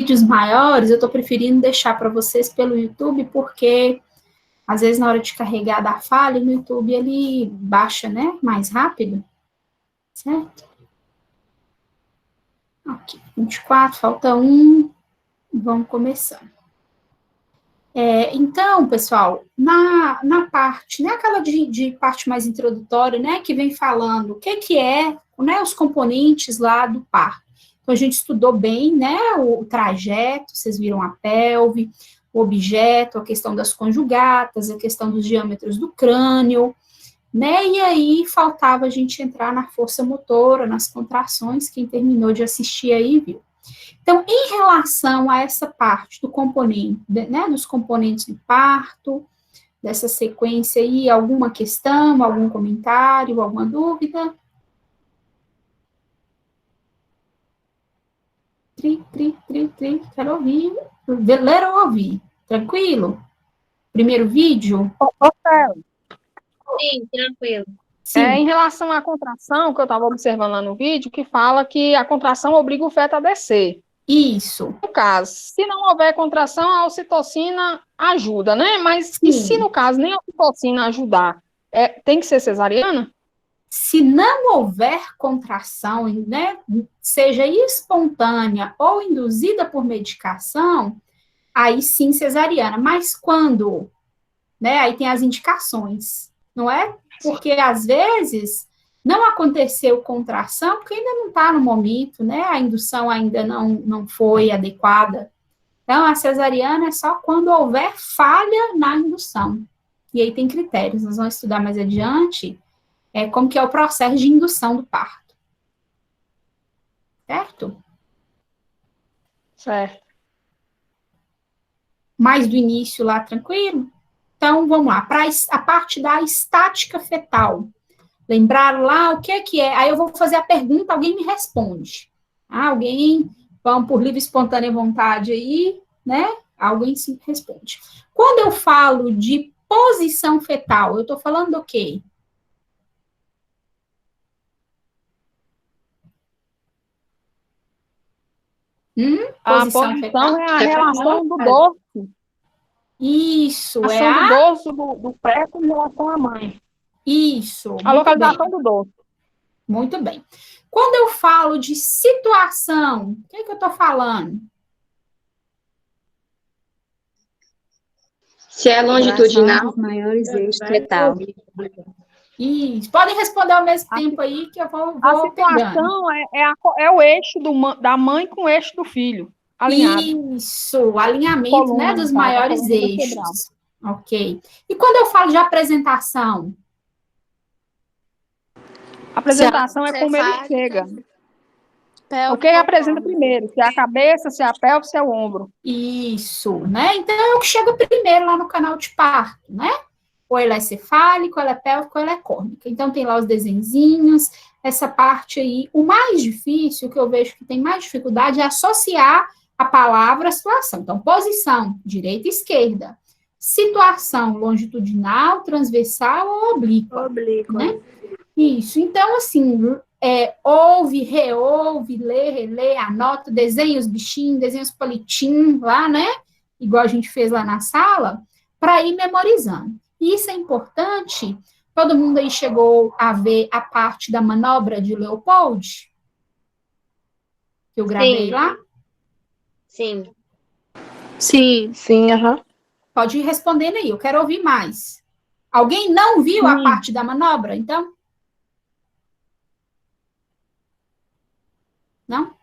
vídeos maiores, eu estou preferindo deixar para vocês pelo YouTube, porque às vezes na hora de carregar da falha, no YouTube ele baixa, né, mais rápido, certo? Aqui, 24, falta um, vamos começar. Então, pessoal, na parte, né, aquela de parte mais introdutória, né, que vem falando o que é, né, os componentes lá do parto. Então, a gente estudou bem, né, o trajeto, vocês viram a pelve, o objeto, a questão das conjugatas, a questão dos diâmetros do crânio, né, e aí faltava a gente entrar na força motora, nas contrações, quem terminou de assistir aí viu. Então, em relação a essa parte do componente, né, dos componentes do parto, dessa sequência aí, alguma questão, algum comentário, alguma dúvida? Quero ouvir. Ler ou ouvir? Tranquilo? Primeiro vídeo? Sim, tranquilo. Em relação à contração, que eu estava observando lá no vídeo, que fala que a contração obriga o feto a descer. Isso. No caso, se não houver contração, a ocitocina ajuda, né? Mas Sim. E se no caso nem a ocitocina ajudar, tem que ser cesariana? Se não houver contração, né, seja espontânea ou induzida por medicação, aí sim cesariana. Mas quando, né, aí tem as indicações, não é? Porque às vezes não aconteceu contração, porque ainda não está no momento, né? A indução ainda não foi adequada. Então, a cesariana é só quando houver falha na indução. E aí tem critérios, nós vamos estudar mais adiante como que é o processo de indução do parto. Certo? Certo. Mais do início lá, tranquilo? Então, vamos lá, para a parte da estática fetal. Lembraram lá o que é? Aí eu vou fazer a pergunta, alguém me responde. Alguém, vamos por livre e espontânea vontade aí, né? Alguém se responde. Quando eu falo de posição fetal, eu estou falando do quê? A posição fetal? é a relação do dorso. Isso, a relação do dorso do feto em relação à mãe. Isso. A localização do dorso. Muito bem. Quando eu falo de situação, o que é que eu estou falando? Se é longitudinal, os maiores eixos fetal. Isso. Podem responder ao mesmo tempo aí, que eu vou A pegando. situação é o eixo da mãe com o eixo do filho, alinhado. Isso, alinhamento, Coluna, né, dos tá? maiores eixos. Ok. E quando eu falo de apresentação? A apresentação é como ele chega. O que apresenta primeiro? Se é a cabeça, se é a pelve, se é o ombro. Isso, né? Então é o que chega primeiro lá no canal de parto, né? Ou ele é cefálico, ou ele é pélvico, ou ele é córnica. Então tem lá os desenhinhos, essa parte aí. O mais difícil, o que eu vejo que tem mais dificuldade, é associar a palavra à situação. Então, posição, direita e esquerda. Situação, longitudinal, transversal ou oblíqua. Né? Isso. Então, assim, ouve, reouve, lê, relê, anota, desenha os bichinhos, desenha os palitinhos lá, né? Igual a gente fez lá na sala, para ir memorizando. E isso é importante. Todo mundo aí chegou a ver a parte da manobra de Leopold? Que eu gravei lá? Sim. Sim, aham. Pode ir respondendo aí, eu quero ouvir mais. Alguém não viu a parte da manobra, então? Não?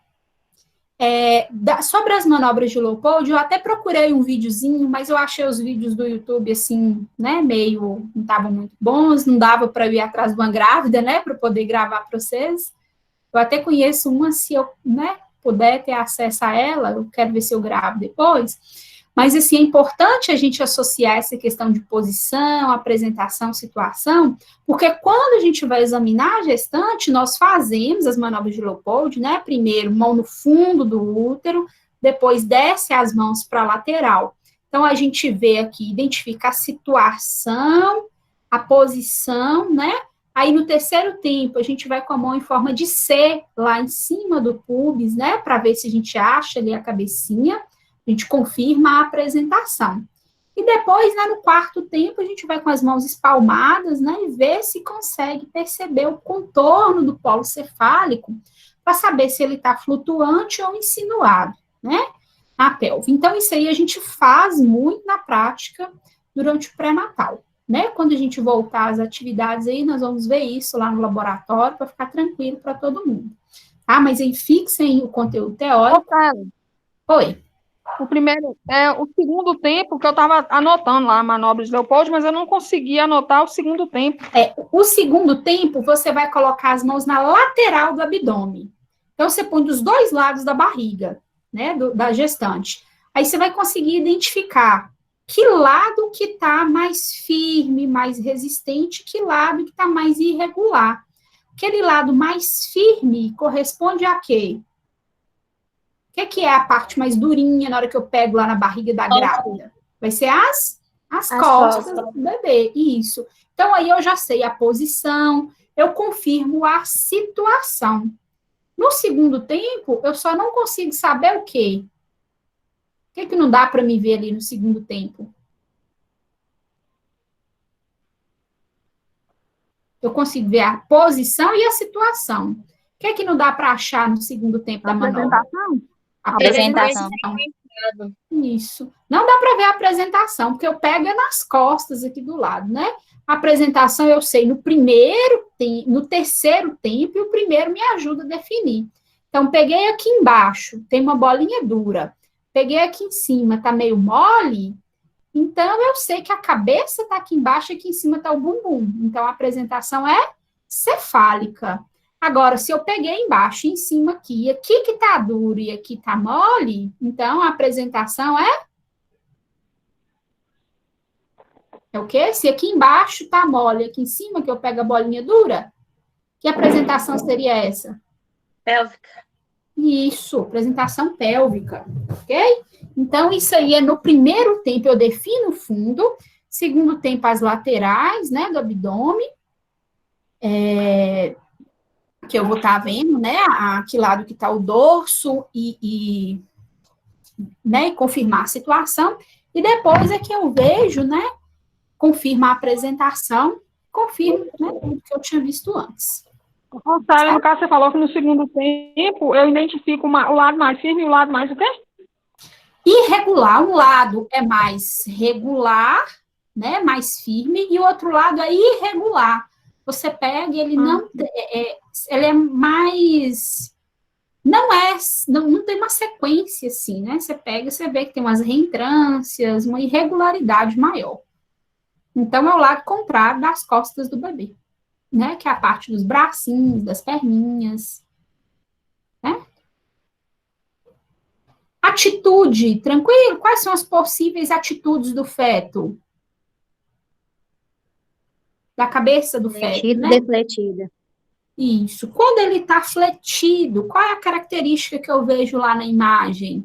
Sobre as manobras de Leopold, eu até procurei um videozinho, mas eu achei os vídeos do YouTube, assim, né, meio, não estavam muito bons, não dava para eu ir atrás de uma grávida, né, para poder gravar para vocês. Eu até conheço uma, se eu, né, puder ter acesso a ela, eu quero ver se eu gravo depois. Mas, assim, é importante a gente associar essa questão de posição, apresentação, situação, porque quando a gente vai examinar a gestante, nós fazemos as manobras de Leopold, né? Primeiro, mão no fundo do útero, depois desce as mãos para a lateral. Então, a gente vê aqui, identifica a situação, a posição, né? Aí, no terceiro tempo, a gente vai com a mão em forma de C, lá em cima do pubis, né, para ver se a gente acha ali a cabecinha, a gente confirma a apresentação. E depois, né, no quarto tempo, a gente vai com as mãos espalmadas, né, e ver se consegue perceber o contorno do polo cefálico, para saber se ele está flutuante ou insinuado, né, na pelve. Então, isso aí a gente faz muito na prática durante o pré-natal, né? Quando a gente voltar às atividades aí, nós vamos ver isso lá no laboratório, para ficar tranquilo para todo mundo. Ah, mas aí fixem o conteúdo teórico. Oi. O segundo tempo que eu estava anotando lá, a manobra de Leopold, mas eu não consegui anotar o segundo tempo. O segundo tempo, você vai colocar as mãos na lateral do abdômen. Então, você põe dos dois lados da barriga, né, da gestante. Aí você vai conseguir identificar que lado que está mais firme, mais resistente, que lado que está mais irregular. Aquele lado mais firme corresponde a quê? O que é a parte mais durinha na hora que eu pego lá na barriga da grávida? Vai ser as costas do bebê, isso. Então, aí eu já sei a posição, eu confirmo a situação. No segundo tempo, eu só não consigo saber o quê? O que não dá para me ver ali no segundo tempo? Eu consigo ver a posição e a situação. O que não dá para achar no segundo tempo da manobra? Apresentação. Isso. Não dá para ver a apresentação, porque eu pego nas costas aqui do lado, né? A apresentação eu sei no terceiro tempo, e o primeiro me ajuda a definir. Então, peguei aqui embaixo, tem uma bolinha dura. Peguei aqui em cima, tá meio mole. Então, eu sei que a cabeça tá aqui embaixo e aqui em cima tá o bumbum. Então, a apresentação é cefálica. Agora, se eu peguei embaixo e em cima aqui, e aqui que tá duro e aqui tá mole, então a apresentação é o quê? Se aqui embaixo tá mole, aqui em cima que eu pego a bolinha dura, que apresentação seria essa? Pélvica. Isso, apresentação pélvica, ok? Então, isso aí é no primeiro tempo, eu defino o fundo, segundo tempo, as laterais, né, do abdômen, que eu vou estar vendo, né, a que lado que está o dorso né, e confirmar a situação, e depois é que eu vejo, né, confirma a apresentação, confirmo, né, tudo que eu tinha visto antes. Sara, no caso, você falou que no segundo tempo eu identifico o lado mais firme e o lado mais o quê? Irregular. Um lado é mais regular, né, mais firme, e o outro lado é irregular. Você pega e ele ele é mais, não tem uma sequência assim, né? Você pega e você vê que tem umas reentrâncias, uma irregularidade maior. Então, é o lado contrário das costas do bebê, né? Que é a parte dos bracinhos, das perninhas, né? Atitude, tranquilo? Quais são as possíveis atitudes do feto? Da cabeça do feto, né? Defletida. Isso. Quando ele está fletido, qual é a característica que eu vejo lá na imagem?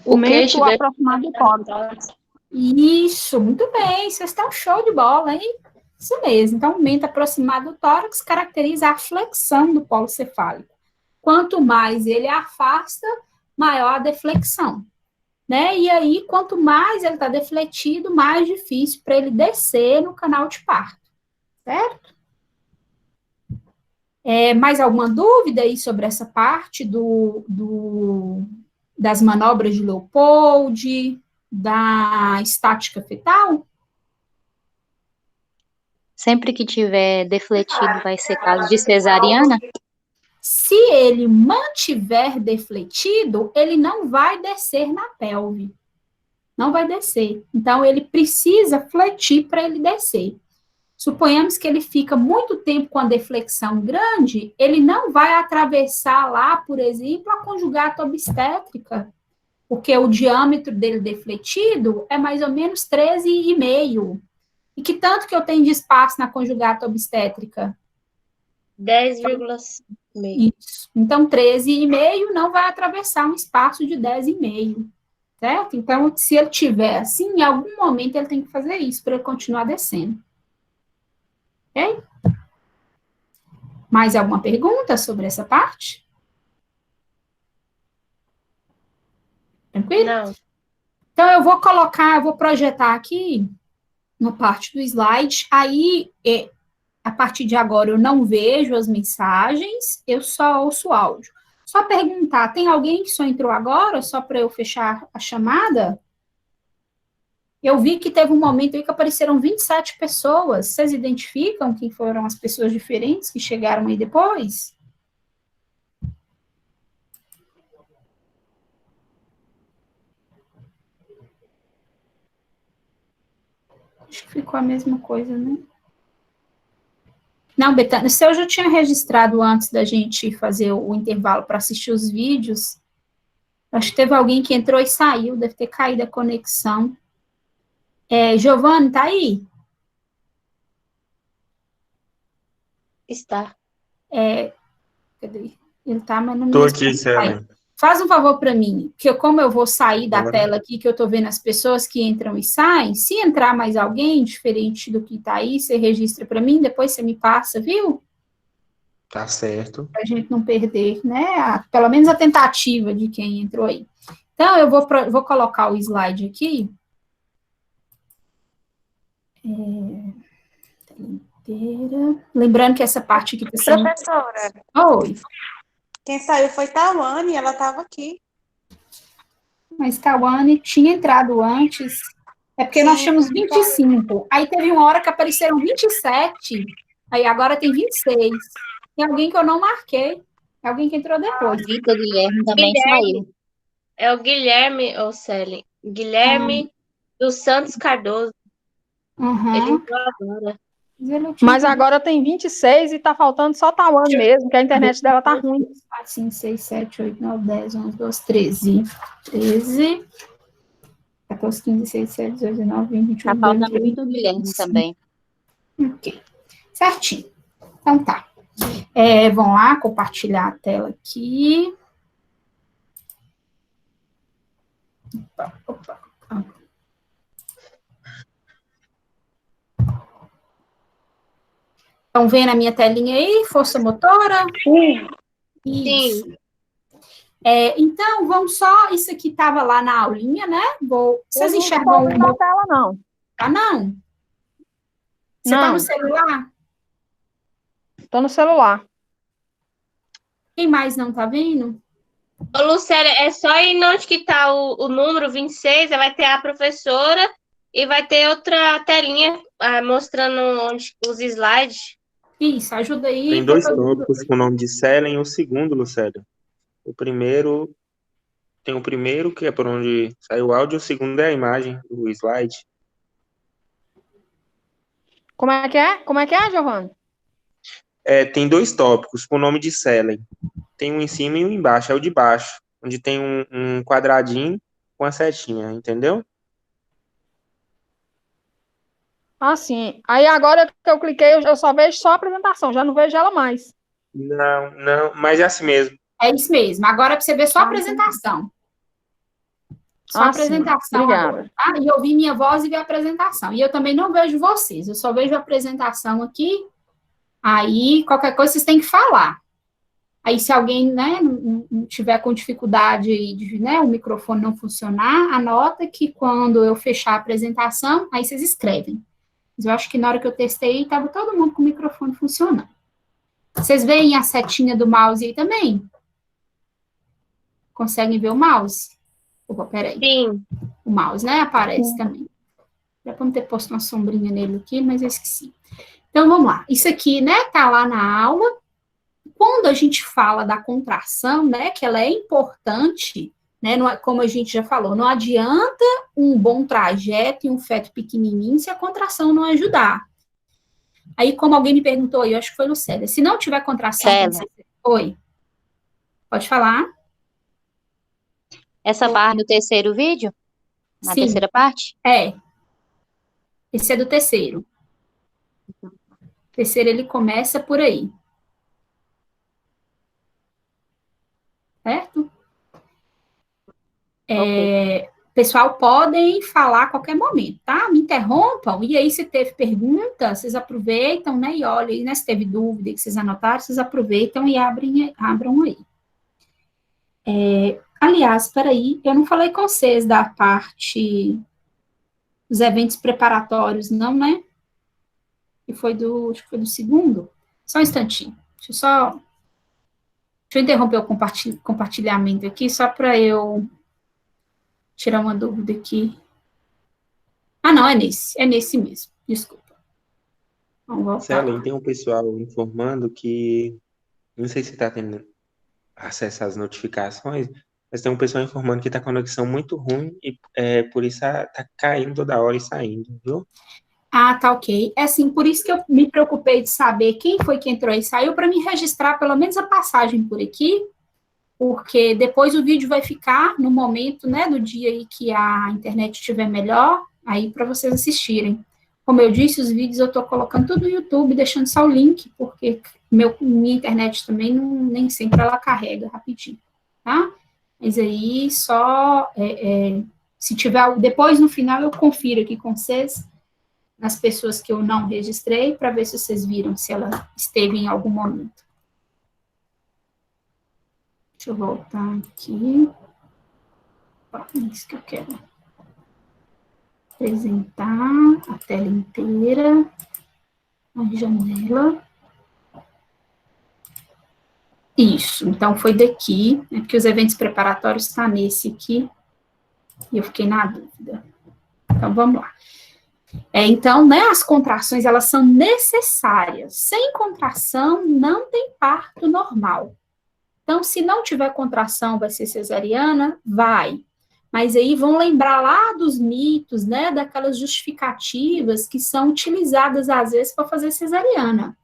O mento aproximado do tórax. Isso, muito bem. Vocês estão show de bola, hein? Isso mesmo. Então, o mento aproximado do tórax caracteriza a flexão do polo cefálico. Quanto mais ele afasta, maior a deflexão. Né? E aí, quanto mais ele está defletido, mais difícil para ele descer no canal de parto. Certo? Mais alguma dúvida aí sobre essa parte das manobras de Leopold, da estática fetal? Sempre que tiver defletido, vai ser caso de cesariana? Se ele mantiver defletido, ele não vai descer na pelve. Não vai descer. Então, ele precisa fletir para ele descer. Suponhamos que ele fica muito tempo com a deflexão grande, ele não vai atravessar lá, por exemplo, a conjugata obstétrica, porque o diâmetro dele defletido é mais ou menos 13,5. E que tanto que eu tenho de espaço na conjugata obstétrica? 10,5. Isso. Então, 13,5 não vai atravessar um espaço de 10,5, certo? Então, se ele tiver assim, em algum momento ele tem que fazer isso para ele continuar descendo. Ok? Mais alguma pergunta sobre essa parte? Tranquilo? Não. Então, eu vou projetar aqui na parte do slide, aí, a partir de agora, eu não vejo as mensagens, eu só ouço o áudio. Só perguntar, tem alguém que só entrou agora, só para eu fechar a chamada? Eu vi que teve um momento aí que apareceram 27 pessoas. Vocês identificam quem foram as pessoas diferentes que chegaram aí depois? Acho que ficou a mesma coisa, né? Não, Betânia, se eu já tinha registrado antes da gente fazer o intervalo para assistir os vídeos, acho que teve alguém que entrou e saiu, deve ter caído a conexão. Giovanni, tá aí? Está. Cadê? Ele tá, mas não me Estou aqui, responde. Célia. Faz um favor para mim, que como eu vou sair da tela aqui, que eu estou vendo as pessoas que entram e saem, se entrar mais alguém diferente do que está aí, você registra para mim, depois você me passa, viu? Tá certo. Para a gente não perder, né? Pelo menos a tentativa de quem entrou aí. Então, eu vou colocar o slide aqui. Inteira. Lembrando que essa parte aqui está sendo... Professora, Oi, quem saiu foi Tawane, ela estava aqui. mas Tawane tinha entrado antes. É porque nós Sim. tínhamos 25. Aí teve uma hora que apareceram 27. Aí agora tem 26. Tem alguém que eu não marquei. É alguém que entrou depois. Vitor Guilherme também Guilherme. saiu. É o Guilherme, ou Celi. Guilherme dos Santos Cardoso. Ele Uhum. entrou agora. Mas agora tem 26 e tá faltando só Tawane mesmo, que a internet dela tá ruim. 4, 5, 6, 7, 8, 9, 10, 11, 12, 13. 13. 14, 15, 16, 17, 18, 19, 20, 21, Tá 22, faltando 23, Vitor Guilherme também. Ok. Certinho. Então tá. Vão lá compartilhar a tela aqui. Opa. Estão vendo a minha telinha aí? Força motora? Isso. Sim. Então, vamos só... Isso aqui estava lá na aulinha, né? Vocês enxergam Não na tela, não. Ah, não? Você está Não. no celular? Tô no celular. Quem mais não está vendo? Ô, Lucélia, é só ir onde que tá o número 26, aí vai ter a professora e vai ter outra telinha mostrando onde os slides. Isso, ajuda aí. Tem 2 tópicos com o nome de Célia e o segundo, Lucélia. Tem o primeiro, que é por onde sai o áudio, o segundo é a imagem, o slide. Como é que é? Como é que é, Giovanni? Tem 2 tópicos com o nome de Célia. Tem um em cima e um embaixo, é o de baixo, onde tem um quadradinho com a setinha, entendeu? Ah, sim. Aí agora que eu cliquei, eu só vejo só a apresentação, já não vejo ela mais. Não, mas é assim mesmo. É isso mesmo. Agora, para você ver só a apresentação. Só a apresentação agora, tá? E ouvir minha voz e ver a apresentação. E eu também não vejo vocês, eu só vejo a apresentação aqui. Aí, qualquer coisa, vocês têm que falar. Aí, se alguém, né, não tiver com dificuldade de, né, o microfone não funcionar, anota que quando eu fechar a apresentação, aí vocês escrevem. Mas eu acho que na hora que eu testei, estava todo mundo com o microfone funcionando. Vocês veem a setinha do mouse aí também? Conseguem ver o mouse? Opa, peraí. Sim. O mouse, né? Aparece também. Já para não ter posto uma sombrinha nele aqui, mas eu esqueci. Então, vamos lá. Isso aqui, né, tá lá na aula. Quando a gente fala da contração, né, que ela é importante, né, como a gente já falou, não adianta um bom trajeto e um feto pequenininho se a contração não ajudar. Aí, como alguém me perguntou, eu acho que foi Lucélia, se não tiver contração... Oi. Pode falar? Essa barra do terceiro vídeo? Na terceira parte? Esse é do terceiro. O terceiro, ele começa por aí. Certo? Okay. pessoal podem falar a qualquer momento, tá? Me interrompam, e aí se teve pergunta, vocês aproveitam, né, e olhem, né, se teve dúvida que vocês anotaram, vocês aproveitam e abram aí. Aliás, peraí, eu não falei com vocês da parte dos eventos preparatórios, não, né? Acho que foi do segundo. Só um instantinho. Deixa eu interromper o compartilhamento aqui, só para eu tirar uma dúvida aqui. Ah, não, é nesse mesmo. Desculpa. Vamos voltar. Célia, tem um pessoal informando que, não sei se está tendo acesso às notificações, mas tem um pessoal informando que está com a conexão muito ruim e por isso está caindo toda hora e saindo, viu? Ah, tá ok. É assim, por isso que eu me preocupei de saber quem foi que entrou e saiu, para me registrar pelo menos a passagem por aqui, porque depois o vídeo vai ficar no momento, né, do dia aí que a internet estiver melhor, aí para vocês assistirem. Como eu disse, os vídeos eu estou colocando tudo no YouTube, deixando só o link, porque minha internet também nem sempre ela carrega rapidinho, tá? Mas aí só, se tiver, depois no final eu confiro aqui com vocês, nas pessoas que eu não registrei, para ver se vocês viram, se ela esteve em algum momento. Deixa eu voltar aqui. É isso que eu quero. Apresentar a tela inteira. A janela. Isso, então foi daqui, né, porque os eventos preparatórios estão nesse aqui, e eu fiquei na dúvida. Então, vamos lá. Então, né, as contrações, elas são necessárias. Sem contração, não tem parto normal. Então, se não tiver contração, vai ser cesariana? Vai. Mas aí vão lembrar lá dos mitos, né, daquelas justificativas que são utilizadas, às vezes, para fazer cesariana.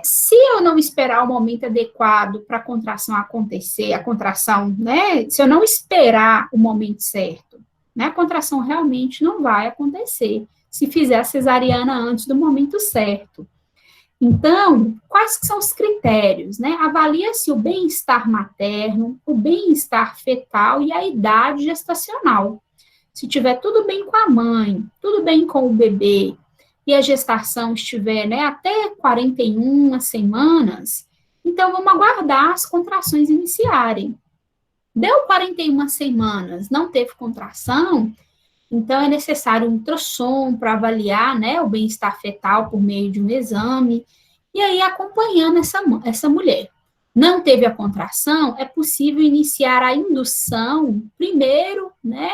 Se eu não esperar o momento adequado para a contração acontecer, a contração, né, se eu não esperar o momento certo, né, a contração realmente não vai acontecer se fizer a cesariana antes do momento certo. Então, quais são os critérios, né? Avalia-se o bem-estar materno, o bem-estar fetal e a idade gestacional. Se tiver tudo bem com a mãe, tudo bem com o bebê, e a gestação estiver, né, até 41 semanas, então vamos aguardar as contrações iniciarem. Deu 41 semanas, não teve contração, então é necessário um ultrassom para avaliar, né, o bem-estar fetal por meio de um exame, e aí acompanhando essa mulher. Não teve a contração, é possível iniciar a indução primeiro, né,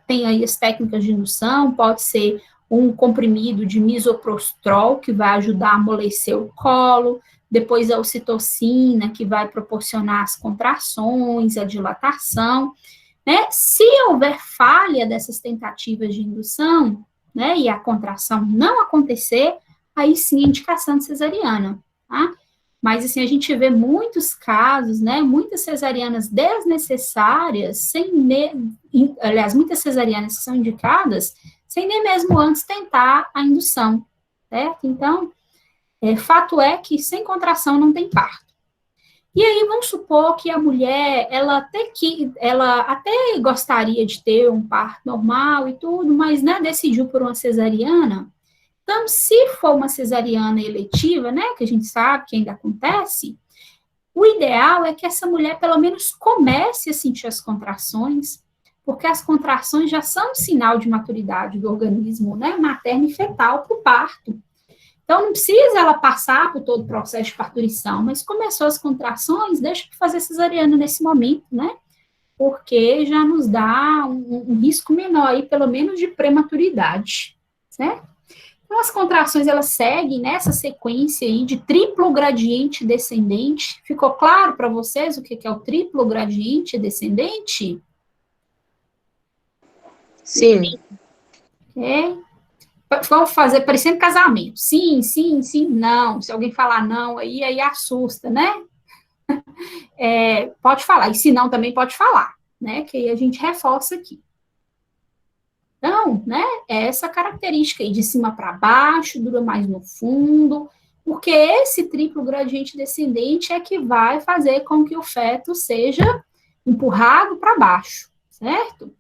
tem aí as técnicas de indução, pode ser um comprimido de misoprostrol, que vai ajudar a amolecer o colo, depois a ocitocina, que vai proporcionar as contrações, a dilatação, né? Se houver falha dessas tentativas de indução, né, e a contração não acontecer, aí sim a indicação de cesariana, tá? Mas, assim, a gente vê muitos casos, né, muitas cesarianas desnecessárias, aliás, muitas cesarianas que são indicadas, sem nem mesmo antes tentar a indução, certo? Então, fato é que sem contração não tem parto. E aí, vamos supor que a mulher, ela até gostaria de ter um parto normal e tudo, mas, né, decidiu por uma cesariana. Então, se for uma cesariana eletiva, né, que a gente sabe que ainda acontece, o ideal é que essa mulher, pelo menos, comece a sentir as contrações, porque as contrações já são um sinal de maturidade do organismo, né, materno e fetal para o parto. Então, não precisa ela passar por todo o processo de parturição, mas começou as contrações, deixa de fazer cesariana nesse momento, né, porque já nos dá um risco menor aí, pelo menos de prematuridade, certo? Então, as contrações, elas seguem nessa sequência aí de triplo gradiente descendente. Ficou claro para vocês o que é o triplo gradiente descendente? Sim. Vamos fazer parecendo casamento. Sim, sim, sim, não. Se alguém falar não, aí assusta, né? Pode falar. E se não, também pode falar, né? Que aí a gente reforça aqui. Então, né, é essa característica aí de cima para baixo, dura mais no fundo, porque esse triplo gradiente descendente é que vai fazer com que o feto seja empurrado para baixo. certo?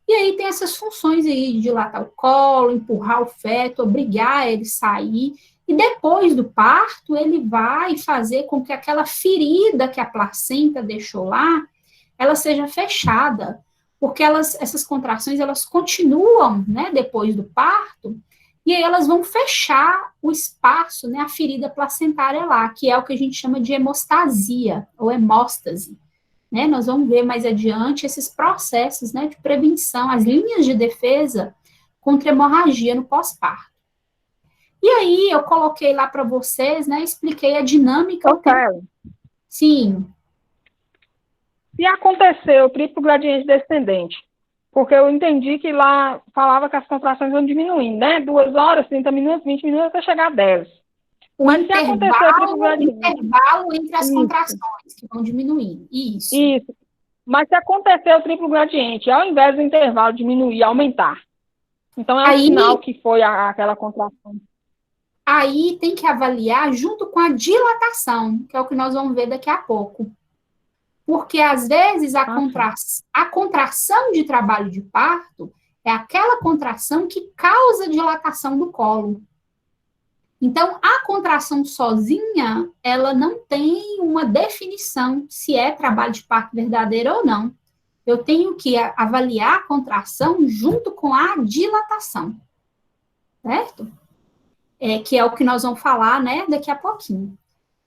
E aí tem essas funções aí de dilatar o colo, empurrar o feto, obrigar ele a sair, e depois do parto, ele vai fazer com que aquela ferida que a placenta deixou lá, ela seja fechada, porque essas contrações, elas continuam, né, depois do parto, e aí elas vão fechar o espaço, né, a ferida placentária lá, que é o que a gente chama de hemostasia, ou hemóstase. Né, nós vamos ver mais adiante esses processos, né, de prevenção, as linhas de defesa contra hemorragia no pós-parto. E aí, eu coloquei lá para vocês, né, expliquei a dinâmica. Sim. Se aconteceu o triplo gradiente descendente, porque eu entendi que lá falava que as contrações vão diminuindo, né? 2 horas, 30 minutos, 20 minutos, até chegar a 10. Mas se acontecer o triplo gradiente, intervalo entre as contrações, que vão diminuindo. Isso. Mas se acontecer o triplo gradiente, ao invés do intervalo diminuir, aumentar. Então, é um sinal que foi aquela contração. Aí tem que avaliar junto com a dilatação, que é o que nós vamos ver daqui a pouco. Porque, às vezes, a contração de trabalho de parto é aquela contração que causa dilatação do colo. Então, a contração sozinha, ela não tem uma definição se é trabalho de parto verdadeiro ou não. Eu tenho que avaliar a contração junto com a dilatação, certo? Que é o que nós vamos falar, né, daqui a pouquinho.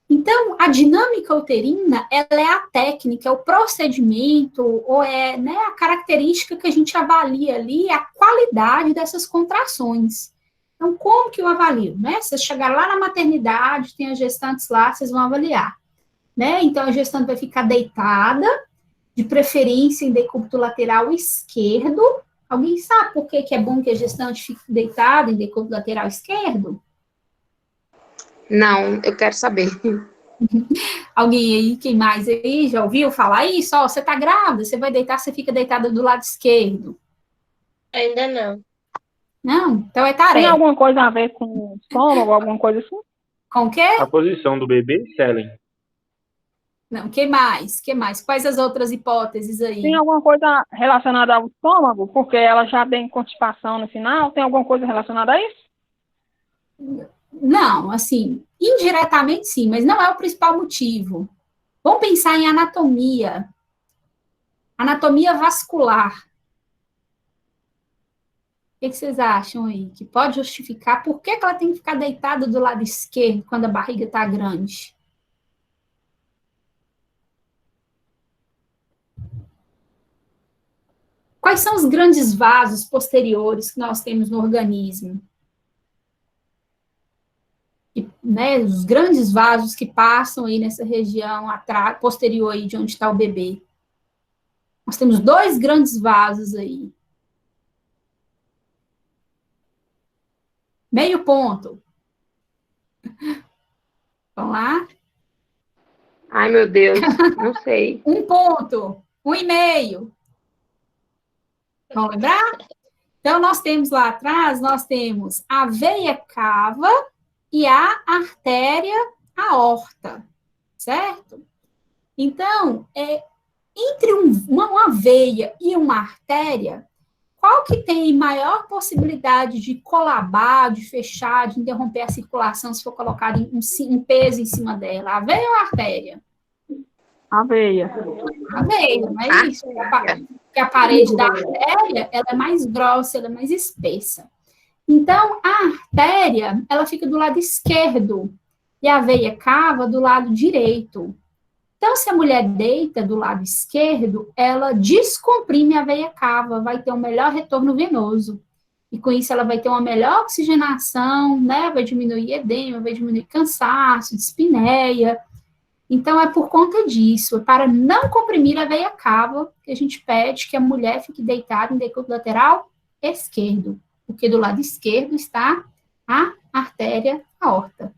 Então, a dinâmica uterina, ela é a técnica, é o procedimento, ou é, né, a característica que a gente avalia ali, a qualidade dessas contrações. Então, como que eu avalio, né? Vocês chegaram lá na maternidade, tem as gestantes lá, vocês vão avaliar, né? Então, a gestante vai ficar deitada, de preferência em decúbito lateral esquerdo. Alguém sabe por que é bom que a gestante fique deitada em decúbito lateral esquerdo? Não, eu quero saber. Alguém aí, quem mais aí, já ouviu falar isso? Ó, você tá grávida, você vai deitar, você fica deitada do lado esquerdo. Ainda não. Não? Então é tarefa. Tem alguma coisa a ver com o estômago, alguma coisa assim? Com o quê? A posição do bebê, Celen. Não, que mais? Que mais? Quais as outras hipóteses aí? Tem alguma coisa relacionada ao estômago? Porque ela já tem constipação no final? Tem alguma coisa relacionada a isso? Não, assim, indiretamente sim, mas não é o principal motivo. Vamos pensar em anatomia. Anatomia vascular. O que vocês acham aí? Que pode justificar por que ela tem que ficar deitada do lado esquerdo quando a barriga está grande? Quais são os grandes vasos posteriores que nós temos no organismo? Né, os grandes vasos que passam aí nessa região atrás, posterior aí de onde está o bebê. Nós temos 2 grandes vasos aí. Meio ponto. Vamos lá? Ai, meu Deus, não sei. 1 ponto. 1,5. Vamos lembrar? Então, nós temos lá atrás, nós temos a veia cava e a artéria aorta, certo? Então, entre uma veia e uma artéria, qual que tem maior possibilidade de colabar, de fechar, de interromper a circulação se for colocado um peso em cima dela? A veia ou a artéria? A veia. A veia, não é isso? Porque a parede da artéria, ela é mais grossa, ela é mais espessa. Então, a artéria, ela fica do lado esquerdo e a veia cava do lado direito. Então, se a mulher deita do lado esquerdo, ela descomprime a veia cava, vai ter um melhor retorno venoso. E com isso ela vai ter uma melhor oxigenação, né? Vai diminuir edema, vai diminuir cansaço, dispneia. Então, é por conta disso, para não comprimir a veia cava, que a gente pede que a mulher fique deitada em decúbito lateral esquerdo, porque do lado esquerdo está a artéria aorta.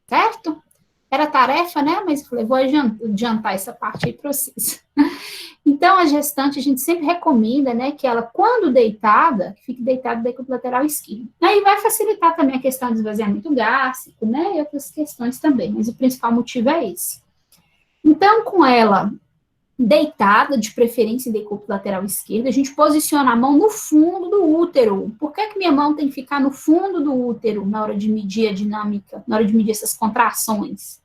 Certo? Era tarefa, né? Mas eu falei, vou adiantar essa parte aí para vocês. Então, a gestante, a gente sempre recomenda, né, que ela, quando deitada, fique deitada no decúbito lateral esquerdo. Aí vai facilitar também a questão do esvaziamento gástrico, né, e outras questões também, mas o principal motivo é esse. Então, com ela deitada, de preferência em decúbito lateral esquerdo, a gente posiciona a mão no fundo do útero. Por que minha mão tem que ficar no fundo do útero na hora de medir a dinâmica, na hora de medir essas contrações?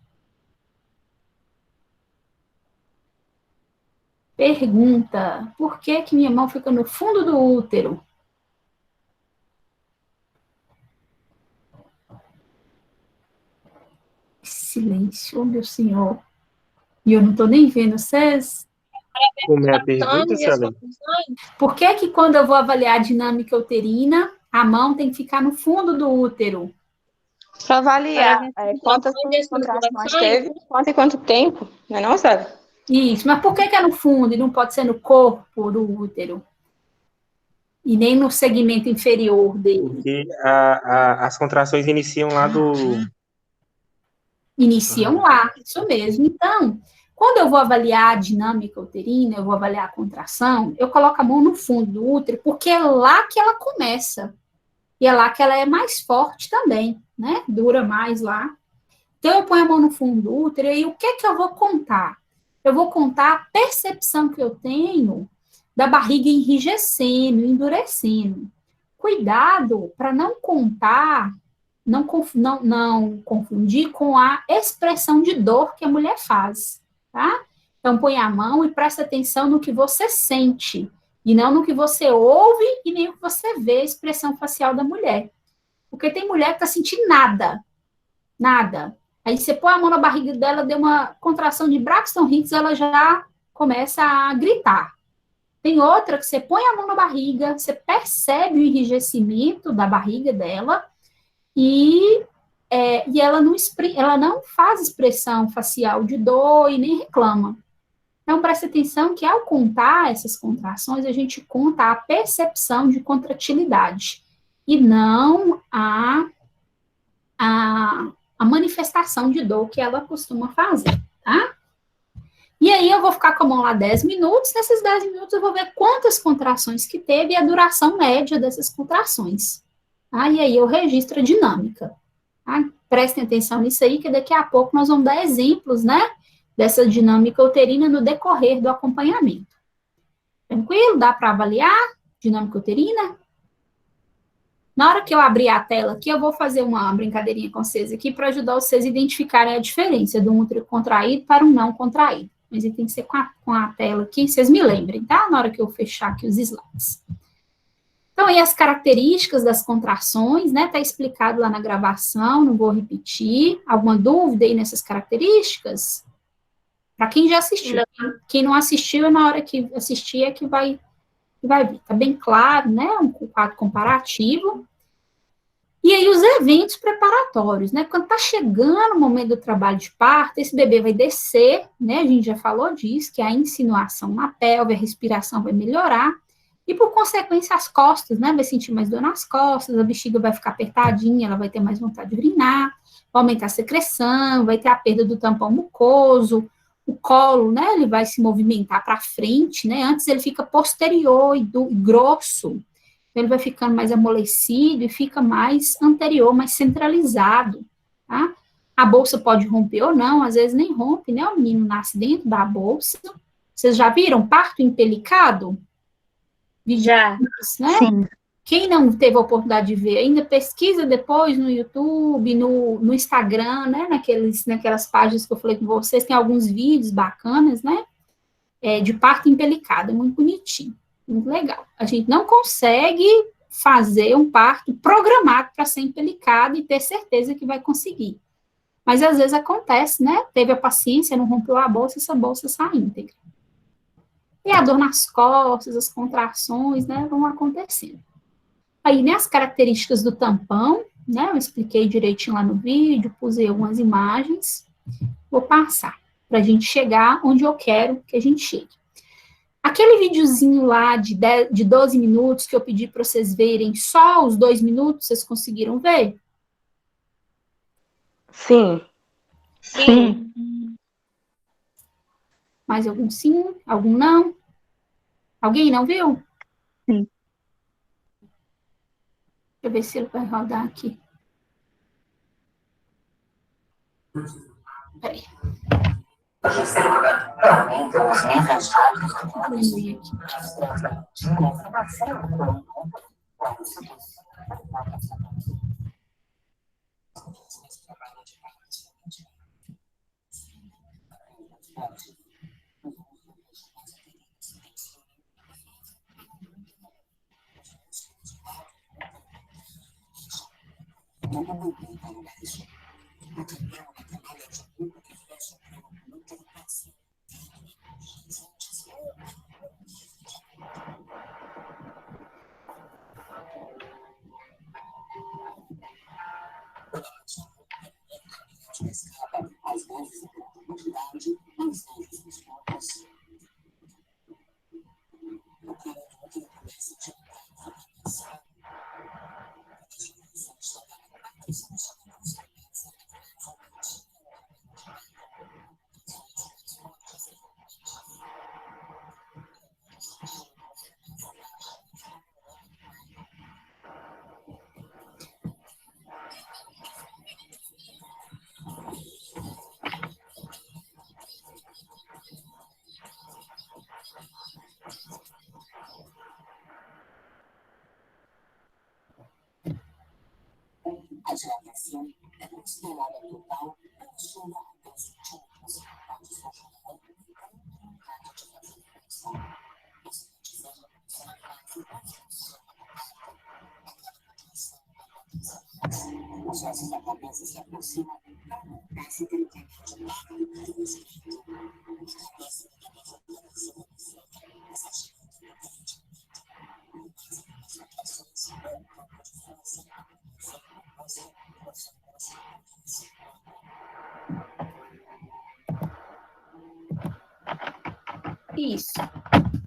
Pergunta, por que minha mão fica no fundo do útero? Silêncio, meu senhor. E eu não estou nem vendo vocês. Como é a pergunta, Suelen? Por que quando eu vou avaliar a dinâmica uterina, a mão tem que ficar no fundo do útero? Para avaliar quantas contrações teve, quanto tempo, não é não, sabe? Isso, mas por que é no fundo e não pode ser no corpo do útero? E nem no segmento inferior dele? Porque as contrações iniciam lá do... Iniciam lá, isso mesmo. Então, quando eu vou avaliar a dinâmica uterina, eu vou avaliar a contração, eu coloco a mão no fundo do útero, porque é lá que ela começa. E é lá que ela é mais forte também, né? Dura mais lá. Então, eu ponho a mão no fundo do útero e o que eu vou contar? Eu vou contar a percepção que eu tenho da barriga enrijecendo, endurecendo. Cuidado para não contar, não confundir com a expressão de dor que a mulher faz, tá? Então, põe a mão e presta atenção no que você sente, e não no que você ouve e nem no que você vê a expressão facial da mulher. Porque tem mulher que está sentindo nada. Aí você põe a mão na barriga dela, deu uma contração de Braxton Hicks, ela já começa a gritar. Tem outra que você põe a mão na barriga, você percebe o enrijecimento da barriga dela e ela não faz expressão facial de dor e nem reclama. Então, preste atenção que ao contar essas contrações, a gente conta a percepção de contratilidade e não a manifestação de dor que ela costuma fazer, tá? E aí eu vou ficar com a mão lá 10 minutos, nesses 10 minutos eu vou ver quantas contrações que teve e a duração média dessas contrações. Tá? E aí eu registro a dinâmica. Tá? Prestem atenção nisso aí, que daqui a pouco nós vamos dar exemplos, né, dessa dinâmica uterina no decorrer do acompanhamento. Tranquilo? Dá para avaliar dinâmica uterina? Na hora que eu abrir a tela aqui, eu vou fazer uma brincadeirinha com vocês aqui para ajudar vocês a identificarem a diferença de um útero contraído para um não contraído. Mas ele tem que ser com a tela aqui, vocês me lembrem, tá? Na hora que eu fechar aqui os slides. Então, aí as características das contrações, né? Tá explicado lá na gravação, não vou repetir. Alguma dúvida aí nessas características? Para quem já assistiu. Não. Quem não assistiu, é na hora que assistir é que vai ver. Tá bem claro, né? Um quadro comparativo. E aí os eventos preparatórios, né? Quando tá chegando o momento do trabalho de parto, esse bebê vai descer, né? A gente já falou disso, que a insinuação na pelve, a respiração vai melhorar, e por consequência as costas, né? Vai sentir mais dor nas costas, a bexiga vai ficar apertadinha, ela vai ter mais vontade de urinar, vai aumentar a secreção, vai ter a perda do tampão mucoso, o colo, né? Ele vai se movimentar para frente, né? Antes ele fica posterior e grosso. Ele vai ficando mais amolecido e fica mais anterior, mais centralizado, tá? A bolsa pode romper ou não, às vezes nem rompe, né? O menino nasce dentro da bolsa. Vocês já viram parto empelicado? Já. Né? Sim. Quem não teve a oportunidade de ver, ainda pesquisa depois no YouTube, no Instagram, né? Naquelas páginas que eu falei com vocês, tem alguns vídeos bacanas, né? De parto empelicado, é muito bonitinho. Muito legal. A gente não consegue fazer um parto programado para ser empelicado e ter certeza que vai conseguir. Mas às vezes acontece, né? Teve a paciência, não rompeu a bolsa, essa bolsa sai íntegra. E a dor nas costas, as contrações, né? Vão acontecendo. Aí, né? As características do tampão, né? Eu expliquei direitinho lá no vídeo, pusei algumas imagens. Vou passar para a gente chegar onde eu quero que a gente chegue. Aquele videozinho lá de 12 minutos que eu pedi para vocês verem, só os 2 minutos, vocês conseguiram ver? Sim. Sim. Mais algum sim? Algum não? Alguém não viu? Sim. Deixa eu ver se ele vai rodar aqui. Peraí.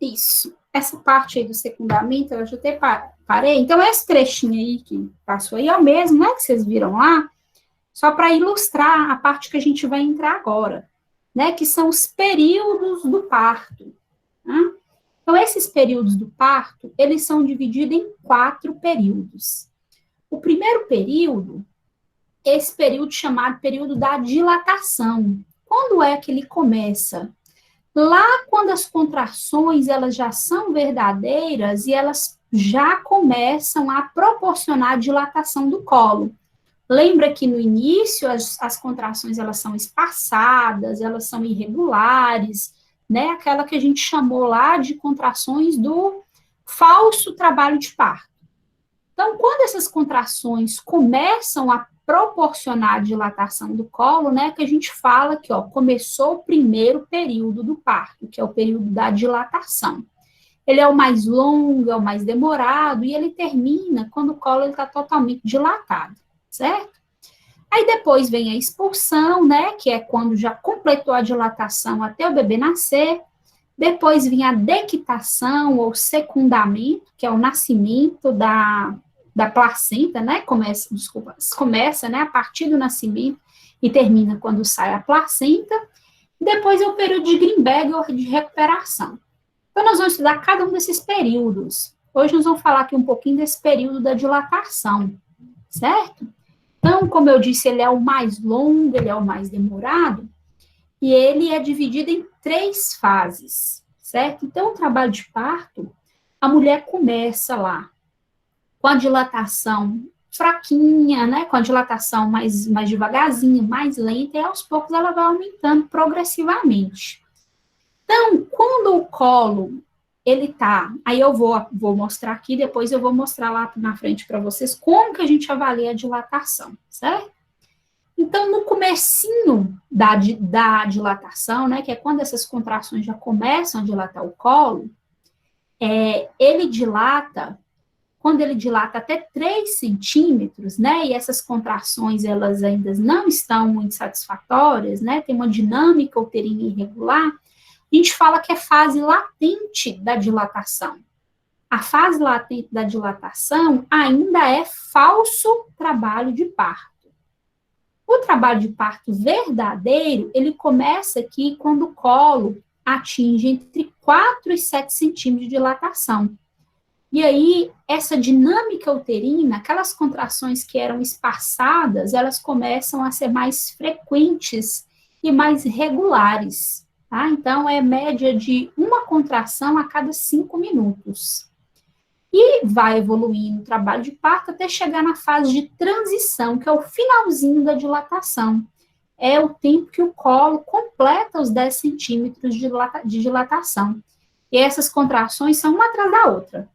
Isso. Essa parte aí do secundamento, eu já até parei. Então, esse trechinho aí que passou aí é o mesmo, né, que vocês viram lá, só para ilustrar a parte que a gente vai entrar agora, né, que são os períodos do parto. Né? Então, esses períodos do parto, eles são divididos em 4 períodos. O primeiro período, esse período chamado período da dilatação. Quando é que ele começa? Lá quando as contrações, elas já são verdadeiras e elas já começam a proporcionar a dilatação do colo. Lembra que no início as contrações, elas são espaçadas, elas são irregulares, né? Aquela que a gente chamou lá de contrações do falso trabalho de parto. Então, quando essas contrações começam a proporcionar a dilatação do colo, né, que a gente fala que, ó, começou o primeiro período do parto, que é o período da dilatação. Ele é o mais longo, é o mais demorado, e ele termina quando o colo está totalmente dilatado, certo? Aí depois vem a expulsão, né, que é quando já completou a dilatação até o bebê nascer. Depois vem a dequitação ou secundamento, que é o nascimento da placenta, né, começa, né, a partir do nascimento e termina quando sai a placenta. Depois é o período de Greenberg ou de recuperação. Então, nós vamos estudar cada um desses períodos. Hoje nós vamos falar aqui um pouquinho desse período da dilatação, certo? Então, como eu disse, ele é o mais longo, ele é o mais demorado, e ele é dividido em 3 fases, certo? Então, o trabalho de parto, a mulher começa lá, com a dilatação fraquinha, né, com a dilatação mais devagarzinha, mais lenta, e aos poucos ela vai aumentando progressivamente. Então, quando o colo, ele tá, aí eu vou mostrar aqui, depois eu vou mostrar lá na frente para vocês como que a gente avalia a dilatação, certo? Então, no comecinho da dilatação, né, que é quando essas contrações já começam a dilatar o colo, ele dilata, quando ele dilata até 3 centímetros, né, e essas contrações, elas ainda não estão muito satisfatórias, né, tem uma dinâmica uterina irregular, a gente fala que é fase latente da dilatação. A fase latente da dilatação ainda é falso trabalho de parto. O trabalho de parto verdadeiro, ele começa aqui quando o colo atinge entre 4 e 7 centímetros de dilatação. E aí, essa dinâmica uterina, aquelas contrações que eram espaçadas, elas começam a ser mais frequentes e mais regulares, tá? Então, é média de uma contração a cada 5 minutos. E vai evoluindo o trabalho de parto até chegar na fase de transição, que é o finalzinho da dilatação. É o tempo que o colo completa os 10 centímetros de dilatação. E essas contrações são uma atrás da outra.